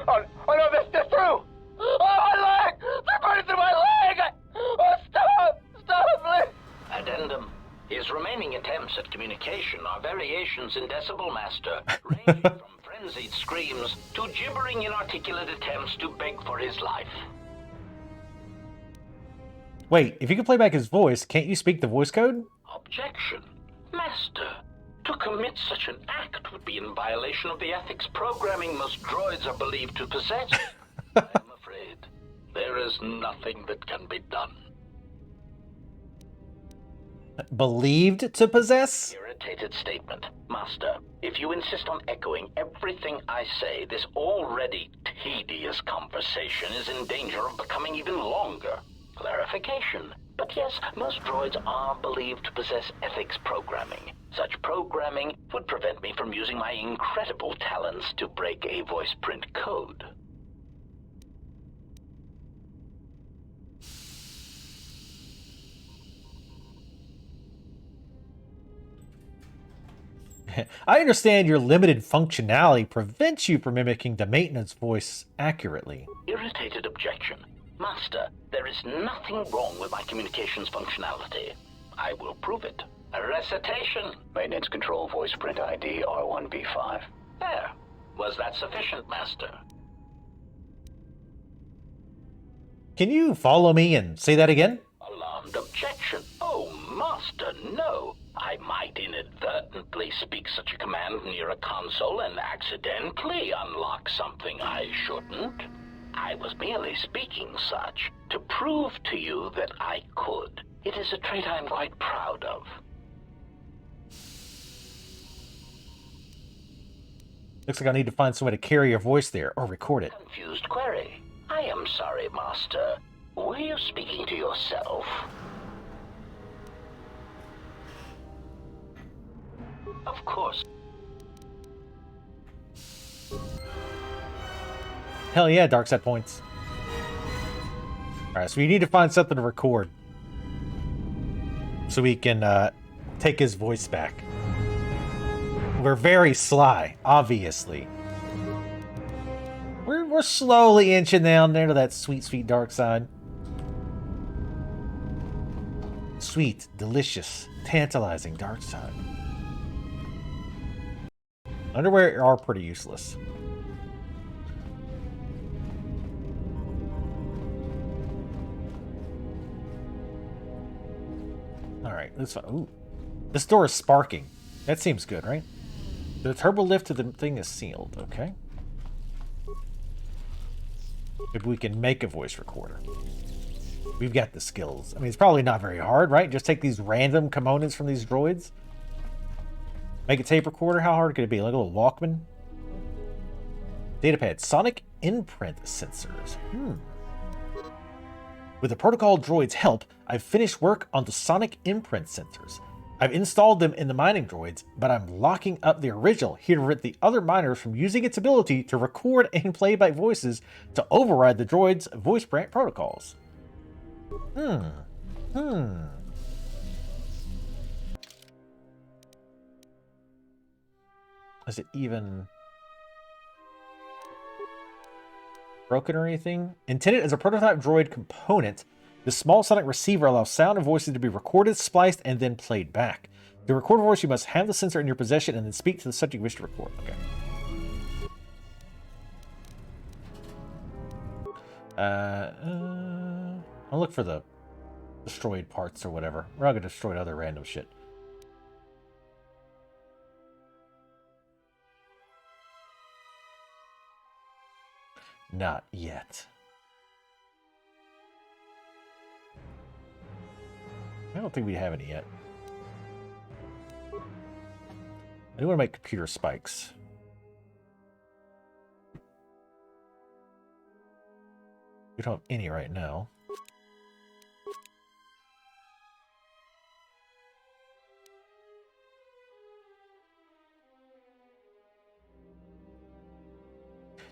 Oh no, they're through! Oh, my leg! They're burning through my leg! Oh, stop! Stop, please! Addendum. His remaining attempts at communication are variations in decibel, Master, ranging from frenzied screams to gibbering inarticulate attempts to beg for his life. Wait, if you can play back his voice, can't you speak the voice code? Objection. Master, to commit such an act would be in violation of the ethics programming most droids are believed to possess. I'm afraid there is nothing that can be done. Believed to possess? Irritated statement. Master, if you insist on echoing everything I say, this already tedious conversation is in danger of becoming even longer. Clarification. But yes, most droids are believed to possess ethics programming. Such programming would prevent me from using my incredible talents to break a voice print code. I understand your limited functionality prevents you from mimicking the maintenance voice accurately. Irritated objection. Master, there is nothing wrong with my communications functionality. I will prove it. A recitation. Maintenance Control Voice Print ID R1B5. There. Was that sufficient, Master? Can you follow me and say that again? Alarmed objection. Oh, Master, no. I might inadvertently speak such a command near a console and accidentally unlock something I shouldn't. I was merely speaking such to prove to you that I could. It is a trait I'm quite proud of. Looks like I need to find some way to carry your voice there, or record it. Confused query. I am sorry, Master. Were you speaking to yourself? Of course. Hell yeah, dark set points. Alright, so we need to find something to record. So we can take his voice back. We're very sly, obviously. We're slowly inching down there to that sweet, sweet dark side. Sweet, delicious, tantalizing dark side. Underwear are pretty useless. Alright, let's find... Ooh. This door is sparking. That seems good, right? The turbo lift to the thing is sealed. Okay. Maybe we can make a voice recorder. We've got the skills. I mean, it's probably not very hard, right? Just take these random components from these droids. Make a tape recorder. How hard could it be? Like a little Walkman? Datapad. Sonic imprint sensors. With the protocol droid's help, I've finished work on the sonic imprint sensors. I've installed them in the mining droids, but I'm locking up the original here to prevent the other miners from using its ability to record and play back voices to override the droid's voice protocols. Is it even broken or anything? Intended as a prototype droid component, the small sonic receiver allows sound and voices to be recorded, spliced, and then played back. To record a voice, you must have the sensor in your possession and then speak to the subject you wish to record. Okay. I'll look for the destroyed parts or whatever. We're not going to destroy other random shit. Not yet. I don't think we have any yet. I do want to make computer spikes. We don't have any right now.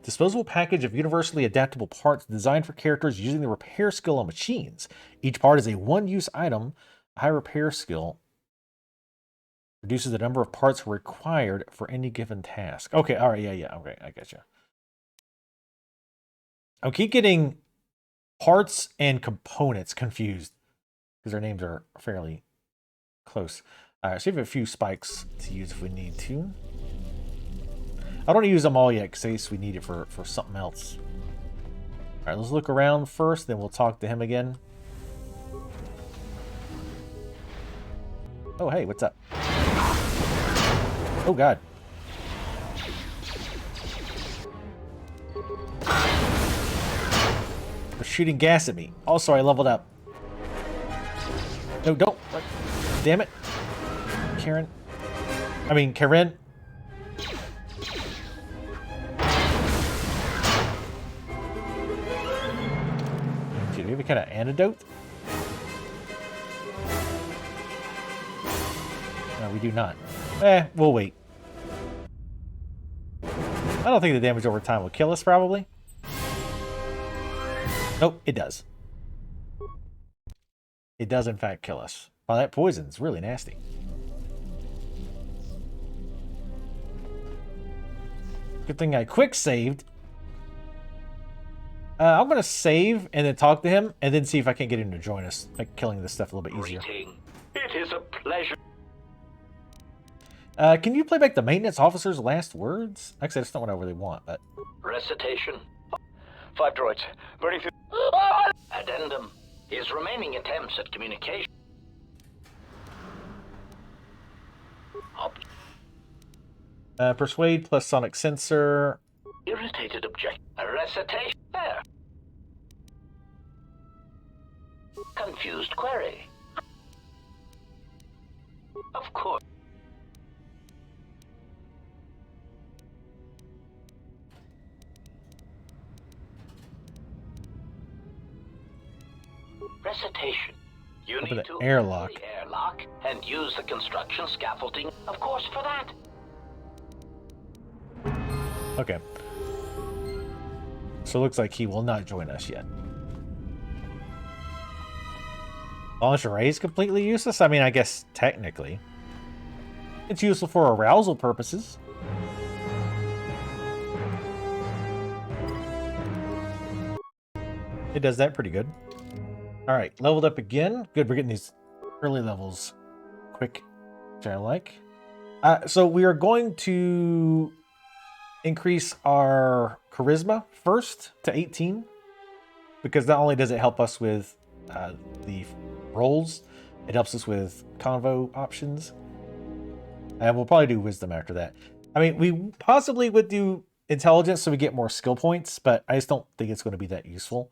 Disposable package of universally adaptable parts designed for characters using the repair skill on machines. Each part is a one-use item. High repair skill reduces the number of parts required for any given task. Okay, all right, yeah, okay, I get you. I keep getting parts and components confused because their names are fairly close. All right, so we have a few spikes to use if we need to. I don't want to use them all yet because we need it for something else. All right, let's look around first, then we'll talk to him again. Oh, hey, what's up? Oh, God. They're shooting gas at me. Also, I leveled up. No, don't. Damn it. Kha'Rynn. Do you have any kind of antidote? No, we do not. We'll wait. I don't think the damage over time will kill us, probably. Nope, it does. It does, in fact, kill us. Wow, that poison's really nasty. Good thing I quick saved. I'm going to save and then talk to him and then see if I can get him to join us, like killing this stuff a little bit easier. It is a pleasure. Can you play back the maintenance officer's last words? Actually, that's not what I really want, but... Recitation. 5 droids. Burning through... Addendum. His remaining attempts at communication. Persuade plus sonic sensor. Irritated object. A recitation. There. Confused query. Of course. Recitation. You Open need the to airlock. open the airlock and use the construction scaffolding, of course, for that. Okay. So it looks like he will not join us yet. Lingerie is completely useless? I mean, I guess technically. It's useful for arousal purposes. It does that pretty good. Alright, leveled up again. Good, we're getting these early levels quick, which I like. So we are going to increase our charisma first to 18. Because not only does it help us with the rolls, it helps us with convo options. And we'll probably do wisdom after that. I mean, we possibly would do intelligence so we get more skill points, but I just don't think it's going to be that useful.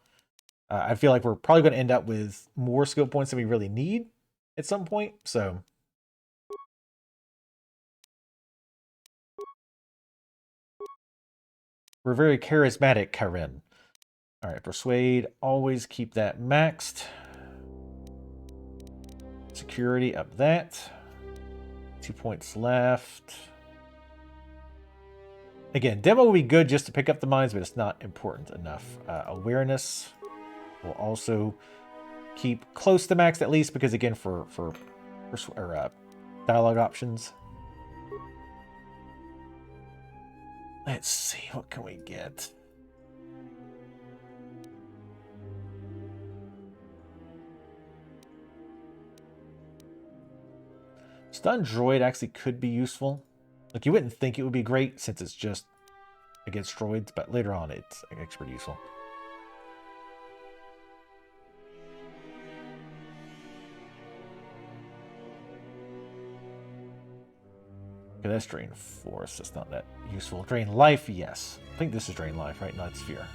I feel like we're probably going to end up with more skill points than we really need at some point, so... We're very charismatic, Kha'Rynn. All right, persuade, always keep that maxed. Security up that. 2 points left. Again, demo will be good just to pick up the mines, but it's not important enough. Awareness will also keep close to max at least, because again, for dialogue options. Let's see, what can we get? Stun droid actually could be useful. Like, you wouldn't think it would be great since it's just against droids, but later on it's pretty useful. Okay, that's Drain Force. That's not that useful. Drain Life, yes. I think this is Drain Life, right? Not Sphere.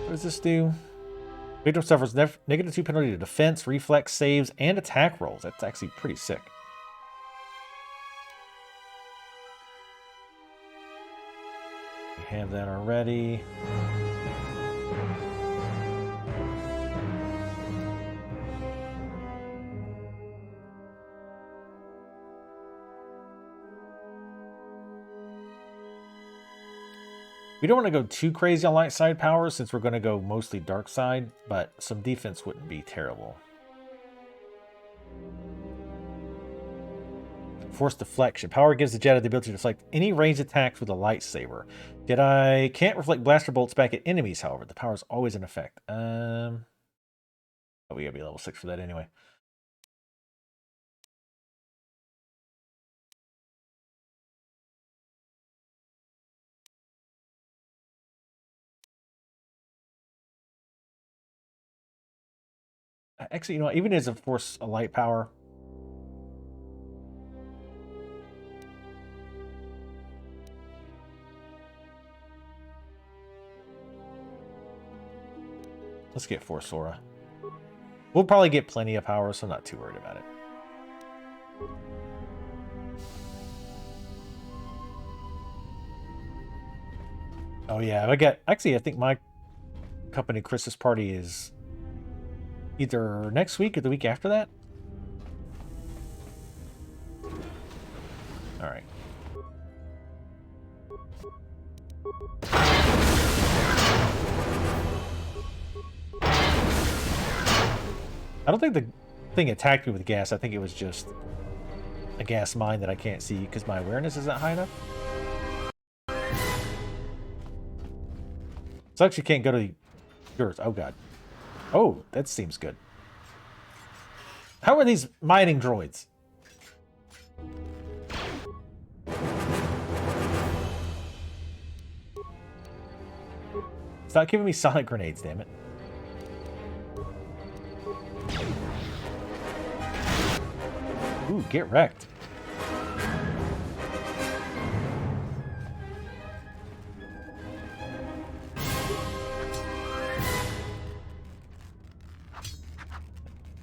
What does this do? Victim suffers -2 penalty to defense, reflex, saves, and attack rolls. That's actually pretty sick. We have that already. We don't want to go too crazy on light side powers since we're going to go mostly dark side, but some defense wouldn't be terrible. Force Deflection. Power gives the Jedi the ability to deflect any ranged attacks with a lightsaber. Jedi can't reflect blaster bolts back at enemies, however. The power is always in effect. Oh, we gotta be level 6 for that anyway. Actually, you know, even as a force, a light power. Let's get Force Aura. We'll probably get plenty of power, so I'm not too worried about it. Oh yeah, I think my company Christmas party is either next week or the week after that. All right. I don't think the thing attacked me with gas. I think it was just a gas mine that I can't see because my awareness isn't high enough. So I actually can't go to yours. Oh god. Oh, that seems good. How are these mining droids? Stop giving me sonic grenades, damn it. Ooh, get wrecked.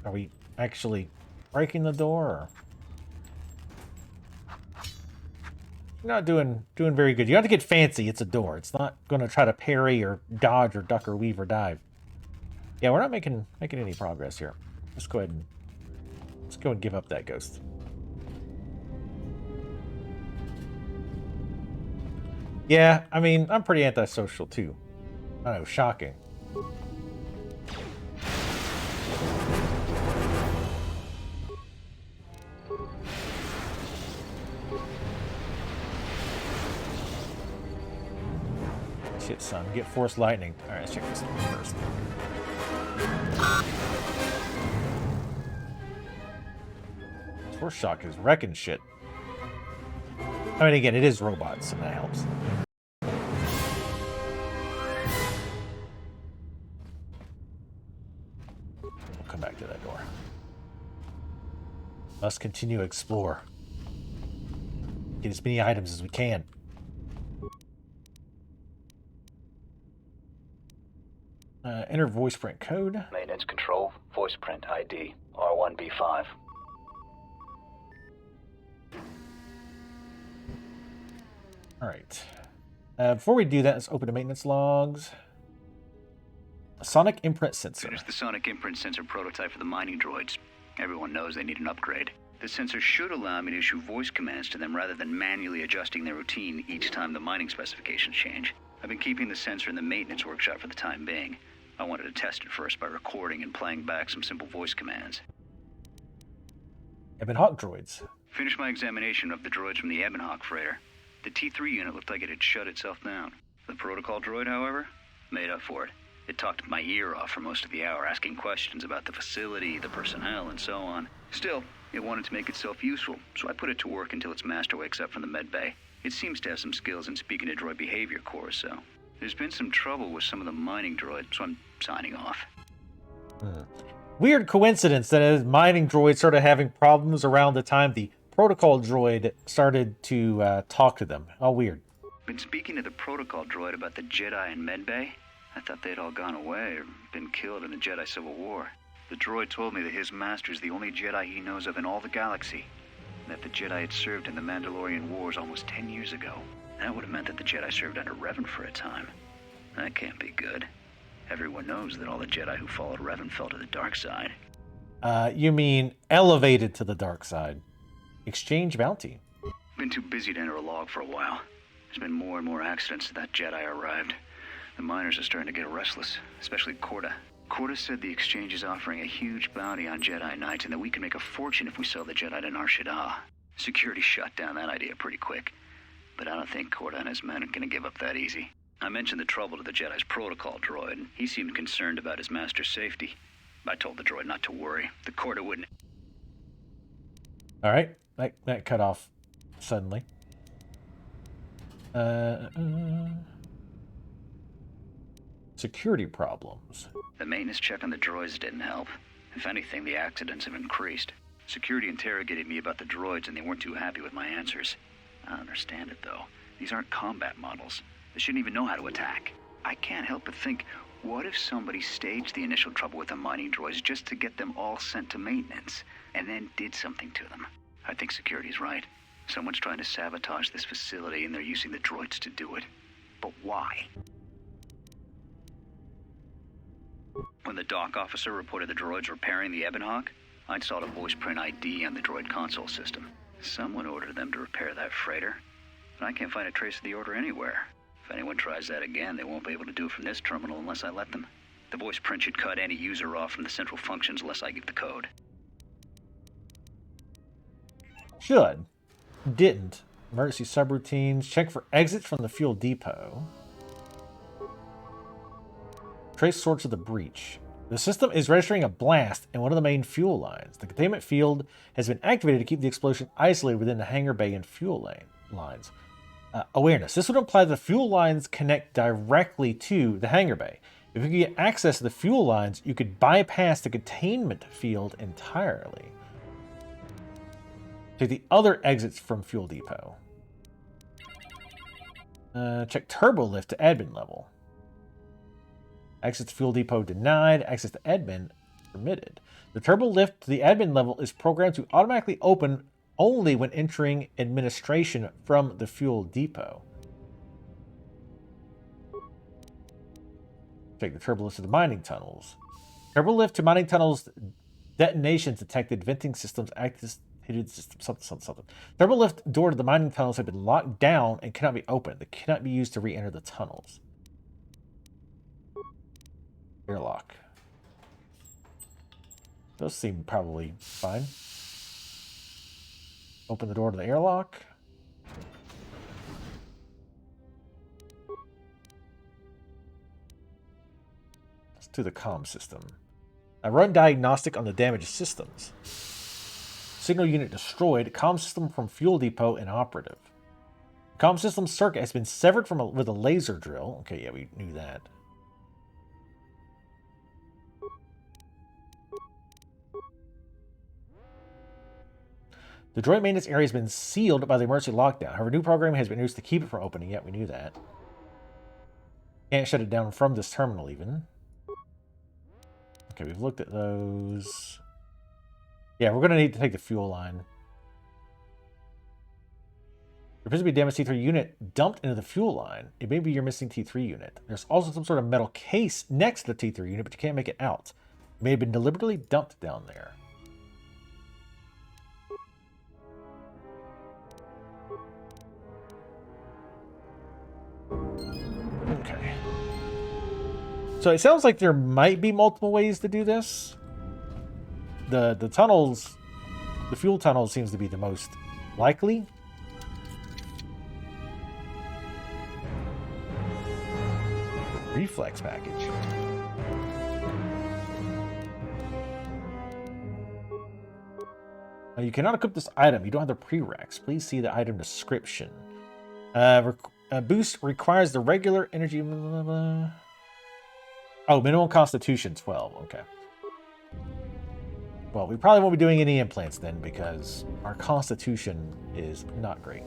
Are we actually breaking the door? Or... You're not doing very good. You have to get fancy. It's a door. It's not going to try to parry or dodge or duck or weave or dive. Yeah, we're not making any progress here. Let's go ahead and give up that ghost. Yeah, I mean, I'm pretty antisocial too. I know, shocking. Shit, son. Get Force Lightning. Alright, let's check this out first. Force Shock is wrecking shit. I mean, again, it is robots, so that helps. We'll come back to that door. Must continue to explore. Get as many items as we can. Enter voice print code. Maintenance control, voice print ID, R1B5. Alright. Before we do that, let's open the maintenance logs. A sonic imprint sensor. Finished the sonic imprint sensor prototype for the mining droids. Everyone knows they need an upgrade. The sensor should allow me to issue voice commands to them rather than manually adjusting their routine each time the mining specifications change. I've been keeping the sensor in the maintenance workshop for the time being. I wanted to test it first by recording and playing back some simple voice commands. Ebon-Hawk droids. Finished my examination of the droids from the Ebon-Hawk freighter. The T3 unit looked like it had shut itself down. The protocol droid, however, made up for it. It talked my ear off for most of the hour, asking questions about the facility, the personnel, and so on. Still, it wanted to make itself useful, so I put it to work until its master wakes up from the med bay. It seems to have some skills in speaking to droid behavior cores, so there's been some trouble with some of the mining droids, so I'm signing off. Weird coincidence that as mining droids started having problems around the time the protocol droid started to talk to them. Oh, weird. Been speaking to the protocol droid about the Jedi in med bay. I thought they'd all gone away or been killed in the Jedi Civil War. The droid told me that his master's the only Jedi he knows of in all the galaxy, and that the Jedi had served in the Mandalorian Wars almost 10 years ago. That would have meant that the Jedi served under Revan for a time. That can't be good. Everyone knows that all the Jedi who followed Revan fell to the dark side. You mean elevated to the dark side. Exchange bounty. Been too busy to enter a log for a while. There's been more and more accidents since that Jedi arrived. The miners are starting to get restless, especially Corda. Corda said the exchange is offering a huge bounty on Jedi Knights and that we can make a fortune if we sell the Jedi to Nar Shaddaa. Security shut down that idea pretty quick, but I don't think Corda and his men are going to give up that easy. I mentioned the trouble to the Jedi's protocol droid, and he seemed concerned about his master's safety. I told the droid not to worry. The Corda wouldn't... Alright, that cut off suddenly. Security problems. The maintenance check on the droids didn't help. If anything, the accidents have increased. Security interrogated me about the droids and they weren't too happy with my answers. I don't understand it, though. These aren't combat models. They shouldn't even know how to attack. I can't help but think, what if somebody staged the initial trouble with the mining droids just to get them all sent to maintenance, and then did something to them? I think security's right. Someone's trying to sabotage this facility and they're using the droids to do it. But why? When the dock officer reported the droids repairing the Ebon-Hawk, I installed a voice print ID on the droid console system. Someone ordered them to repair that freighter, but I can't find a trace of the order anywhere. If anyone tries that again, they won't be able to do it from this terminal unless I let them. The voice print should cut any user off from the central functions unless I give the code. Should. Didn't. Emergency subroutines. Check for exits from the fuel depot. Trace source of the breach. The system is registering a blast in one of the main fuel lines. The containment field has been activated to keep the explosion isolated within the hangar bay and fuel lines. Awareness. This would imply that the fuel lines connect directly to the hangar bay. If you could get access to the fuel lines, you could bypass the containment field entirely. Take the other exits from fuel depot. Check turbo lift to admin level. Access to fuel depot denied. Access to admin permitted. The turbo lift to the admin level is programmed to automatically open only when entering administration from the fuel depot. Check the turbo lift to the mining tunnels. Turbo lift to mining tunnels detonations detected. Venting systems activated. Something. Turbo lift door to the mining tunnels have been locked down and cannot be opened. They cannot be used to re-enter the tunnels. Airlock. Those seem probably fine. Open the door to the airlock. Let's do the comm system. I run diagnostic on the damaged systems. Signal unit destroyed. Comm system from fuel depot inoperative. Comm system circuit has been severed from with a laser drill. Okay, yeah, we knew that. The droid maintenance area has been sealed by the emergency lockdown. However, new programming has been used to keep it from opening yet. We knew that. Can't shut it down from this terminal even. Okay, we've looked at those. Yeah, we're going to need to take the fuel line. There appears to be a damaged T3 unit dumped into the fuel line. It may be your missing T3 unit. There's also some sort of metal case next to the T3 unit, but you can't make it out. It may have been deliberately dumped down there. Okay. So it sounds like there might be multiple ways to do this. The tunnels, the fuel tunnel seems to be the most likely. Reflex package. You cannot equip this item. You don't have the prereqs. Please see the item description. Boost requires the regular energy. Blah, blah, blah. Oh, minimum constitution 12. Okay. Well, we probably won't be doing any implants then because our constitution is not great.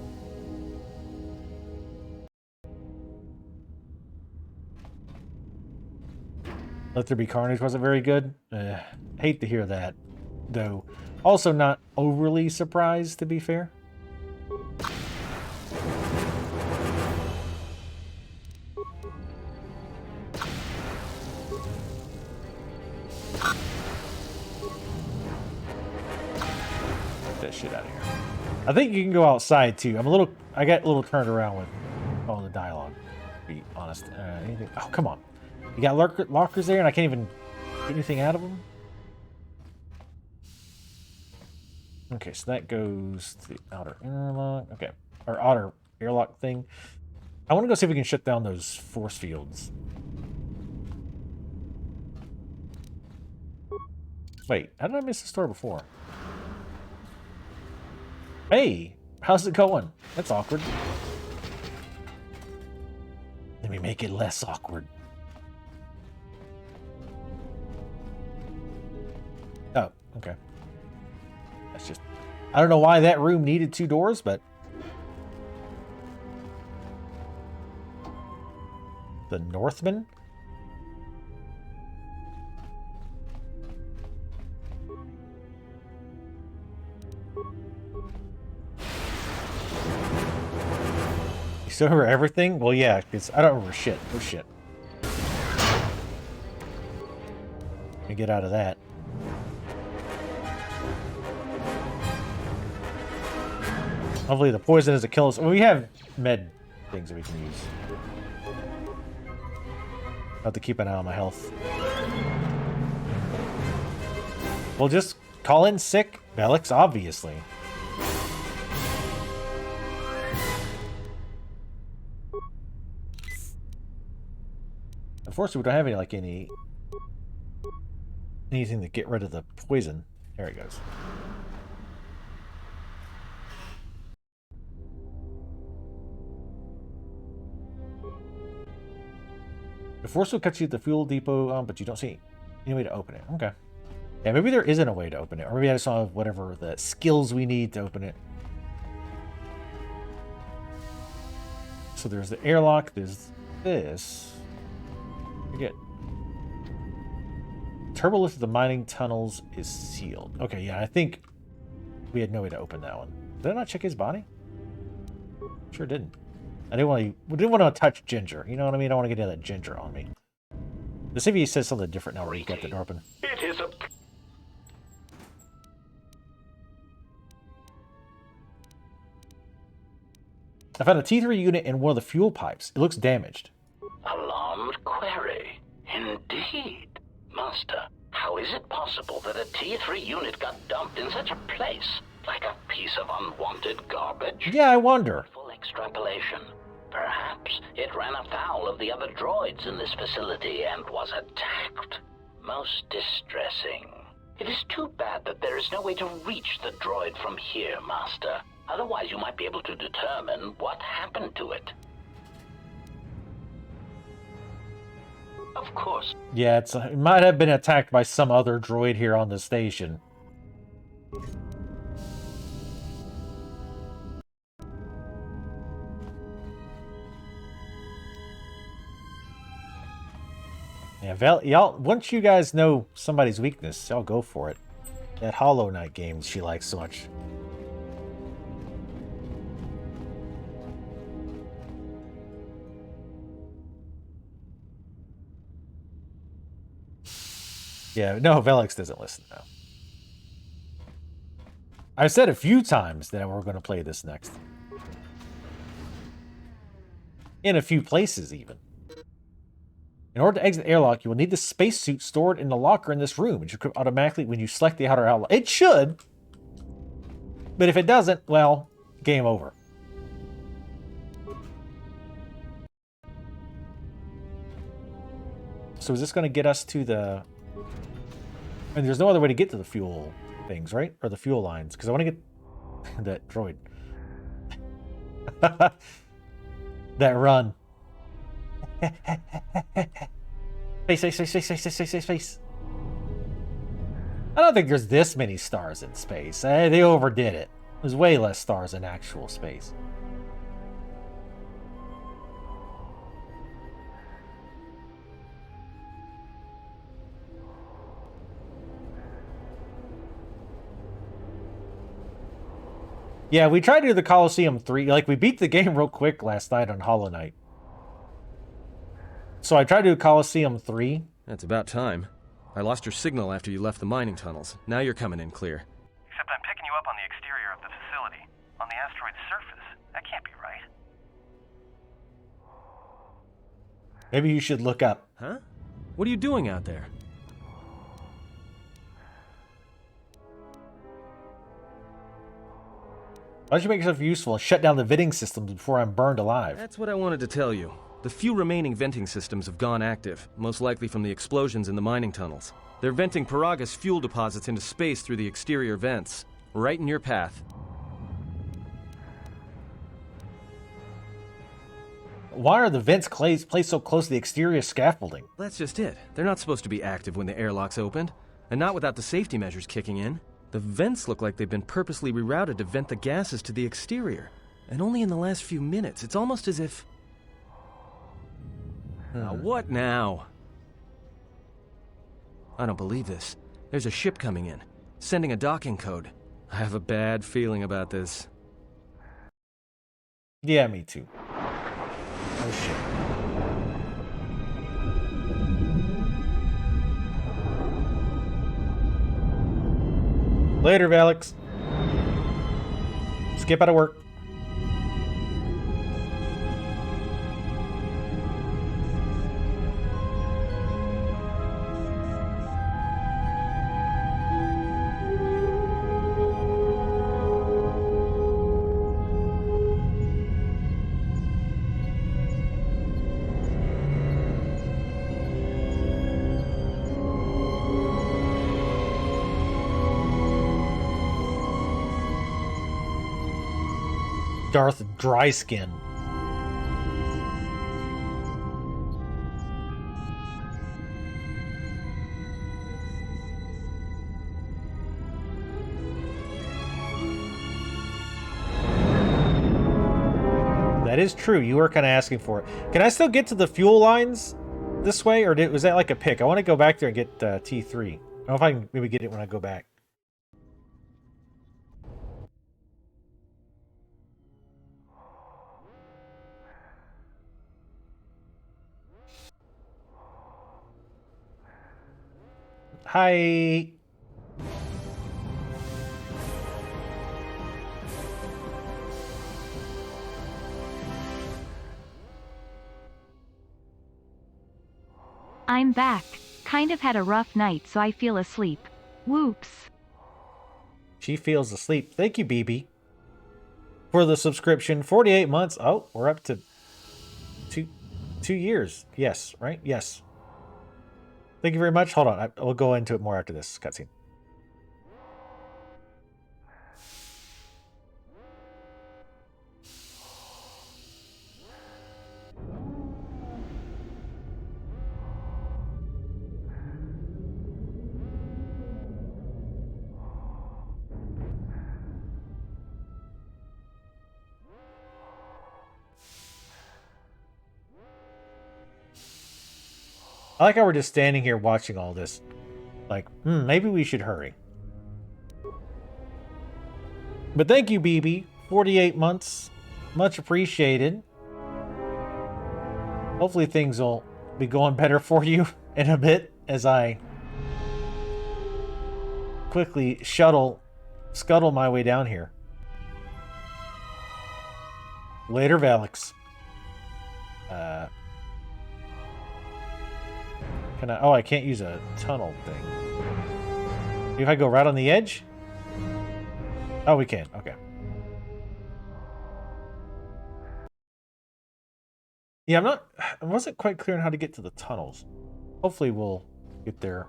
Let There Be Carnage wasn't very good. Hate to hear that, though. Also not overly surprised, to be fair. Get that shit out of here. I think you can go outside too. I got a little turned around with all the dialogue, to be honest. Anything? Oh, come on. You got lockers there and I can't even get anything out of them? Okay, so that goes to the outer airlock. Okay, or outer airlock thing. I want to go see if we can shut down those force fields. Wait, how did I miss the store before? Hey, how's it going? That's awkward. Let me make it less awkward. Oh, okay. That's just... I don't know why that room needed 2 doors, but... The Northman? You still remember everything? Well, yeah, because I don't remember shit. Oh, shit. Let me get out of that. Hopefully the poison doesn't kill us. Well, we have med things that we can use. I'll have to keep an eye on my health. We'll just call in sick Belix, obviously. Unfortunately, we don't have anything to get rid of the poison. There it goes. The force will cut you at the fuel depot, but you don't see any way to open it. Okay. Yeah, maybe there isn't a way to open it. Or maybe I just don't have whatever the skills we need to open it. So there's the airlock. There's this. Forget. Turbo lift of the mining tunnels is sealed. Okay, yeah, I think we had no way to open that one. Did I not check his body? Sure didn't. I didn't want to touch Ginger. You know what I mean? I don't want to get any of that Ginger on me. Let's see if he says something different now where we got the door open. It is a... I found a T3 unit in one of the fuel pipes. It looks damaged. Alarmed query. Indeed. Master, how is it possible that a T3 unit got dumped in such a place? Like a piece of unwanted garbage? Yeah, I wonder. Full extrapolation. Perhaps it ran afoul of the other droids in this facility and was attacked. Most distressing. It is too bad that there is no way to reach the droid from here, Master. Otherwise you might be able to determine what happened to it. Of course. Yeah, it might have been attacked by some other droid here on the station. Yeah, y'all, once you guys know somebody's weakness, y'all go for it. That Hollow Knight game she likes so much. Yeah, no, Velix doesn't listen now. I've said a few times that we're going to play this next. In a few places, even. In order to exit the airlock, you will need the spacesuit stored in the locker in this room. It should equip automatically when you select the outer outlook. It should! But if it doesn't, well, game over. So is this going to get us to the... And there's no other way to get to the fuel things, right? Or the fuel lines. Because I want to get that droid. That run. Space. I don't think there's this many stars in space. They overdid it. There's way less stars in actual space. Yeah, we tried to do the Coliseum 3. Like, we beat the game real quick last night on Hollow Knight. So I tried to do Coliseum 3. That's about time. I lost your signal after you left the mining tunnels. Now you're coming in clear. Except I'm picking you up on the exterior of the facility. On the asteroid's surface. That can't be right. Maybe you should look up. Huh? What are you doing out there? Why don't you make yourself useful and shut down the venting systems before I'm burned alive? That's what I wanted to tell you. The few remaining venting systems have gone active, most likely from the explosions in the mining tunnels. They're venting Paraga's fuel deposits into space through the exterior vents, right in your path. Why are the vents placed so close to the exterior scaffolding? That's just it. They're not supposed to be active when the airlock's opened, and not without the safety measures kicking in. The vents look like they've been purposely rerouted to vent the gases to the exterior. And only in the last few minutes. It's almost as if... What now? I don't believe this. There's a ship coming in, sending a docking code. I have a bad feeling about this. Yeah, me too. Oh shit. Later, Alex. Skip out of work. Darth Dryskin. That is true. You were kind of asking for it. Can I still get to the fuel lines this way, or was that like a pick? I want to go back there and get T3. I don't know if I can maybe get it when I go back. Hi. I'm back. Kind of had a rough night, so I feel asleep. Whoops. She feels asleep. Thank you, BB, for the subscription. 48 months. Oh, we're up to two years. Yes, right? Yes. Thank you very much. Hold on. We'll go into it more after this cutscene. I like how we're just standing here watching all this. Like, maybe we should hurry. But thank you, BB. 48 months. Much appreciated. Hopefully things will be going better for you in a bit as I quickly scuttle my way down here. Later, Valix. Can I? Oh, I can't use a tunnel thing. If I go right on the edge? Oh, we can. Okay. Yeah, I wasn't quite clear on how to get to the tunnels. Hopefully we'll get there.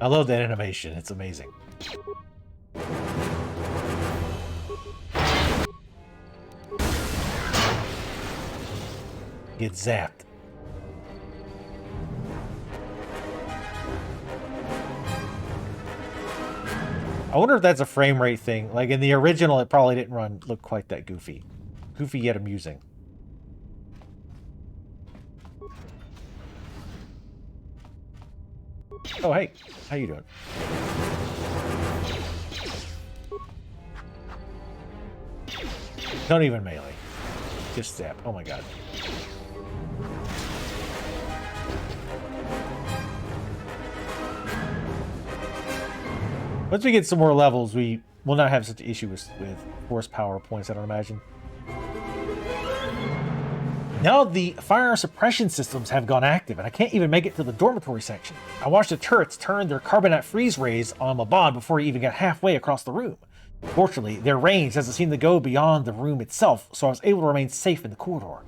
I love that animation. It's amazing. Get zapped. I wonder if that's a frame rate thing. Like in the original, it probably didn't look quite that goofy. Goofy yet amusing. Oh, hey. How you doing? Don't even melee. Just zap. Oh my god. Once we get some more levels, we will not have such an issue with force power points, I don't imagine. Now the fire suppression systems have gone active, and I can't even make it to the dormitory section. I watched the turrets turn their carbonite freeze rays on Mabon before he even got halfway across the room. Fortunately, their range doesn't seem to go beyond the room itself, so I was able to remain safe in the corridor.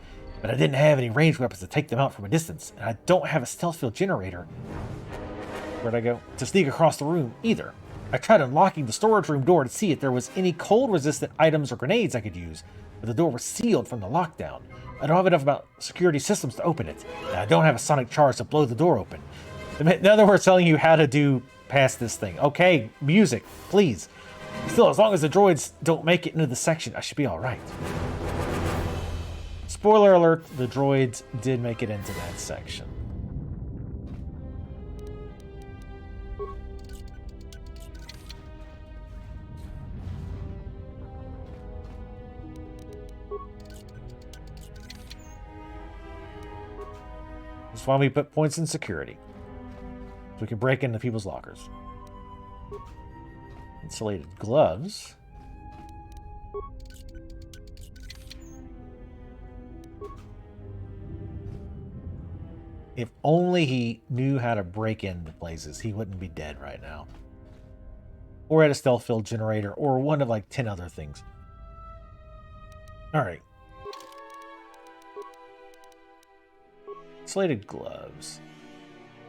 But I didn't have any ranged weapons to take them out from a distance, and I don't have a stealth field generator. Where'd I go? To sneak across the room either. I tried unlocking the storage room door to see if there was any cold-resistant items or grenades I could use, but the door was sealed from the lockdown. I don't have enough about security systems to open it, and I don't have a sonic charge to blow the door open. In other words, telling you how to do past this thing. Okay, music, please. Still, as long as the droids don't make it into the section, I should be alright. Spoiler alert, the droids did make it into that section. That's why we put points in security. So we can break into people's lockers. Insulated gloves. If only he knew how to break into places, he wouldn't be dead right now. Or had a stealth field generator, or one of like 10 other things. Alright. Insulated gloves.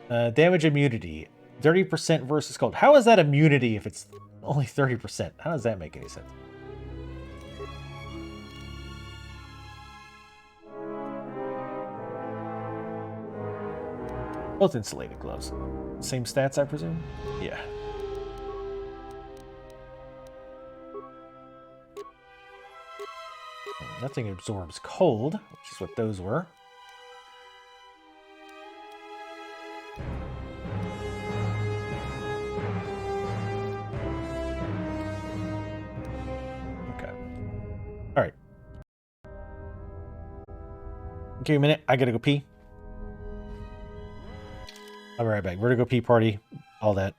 Damage immunity. 30% versus cold. How is that immunity if it's only 30%? How does that make any sense? Both insulated gloves. Same stats, I presume? Yeah. Nothing absorbs cold, which is what those were. Alright. Give me a minute. I gotta go pee. I'll be right back. We're gonna go pee, party, all that.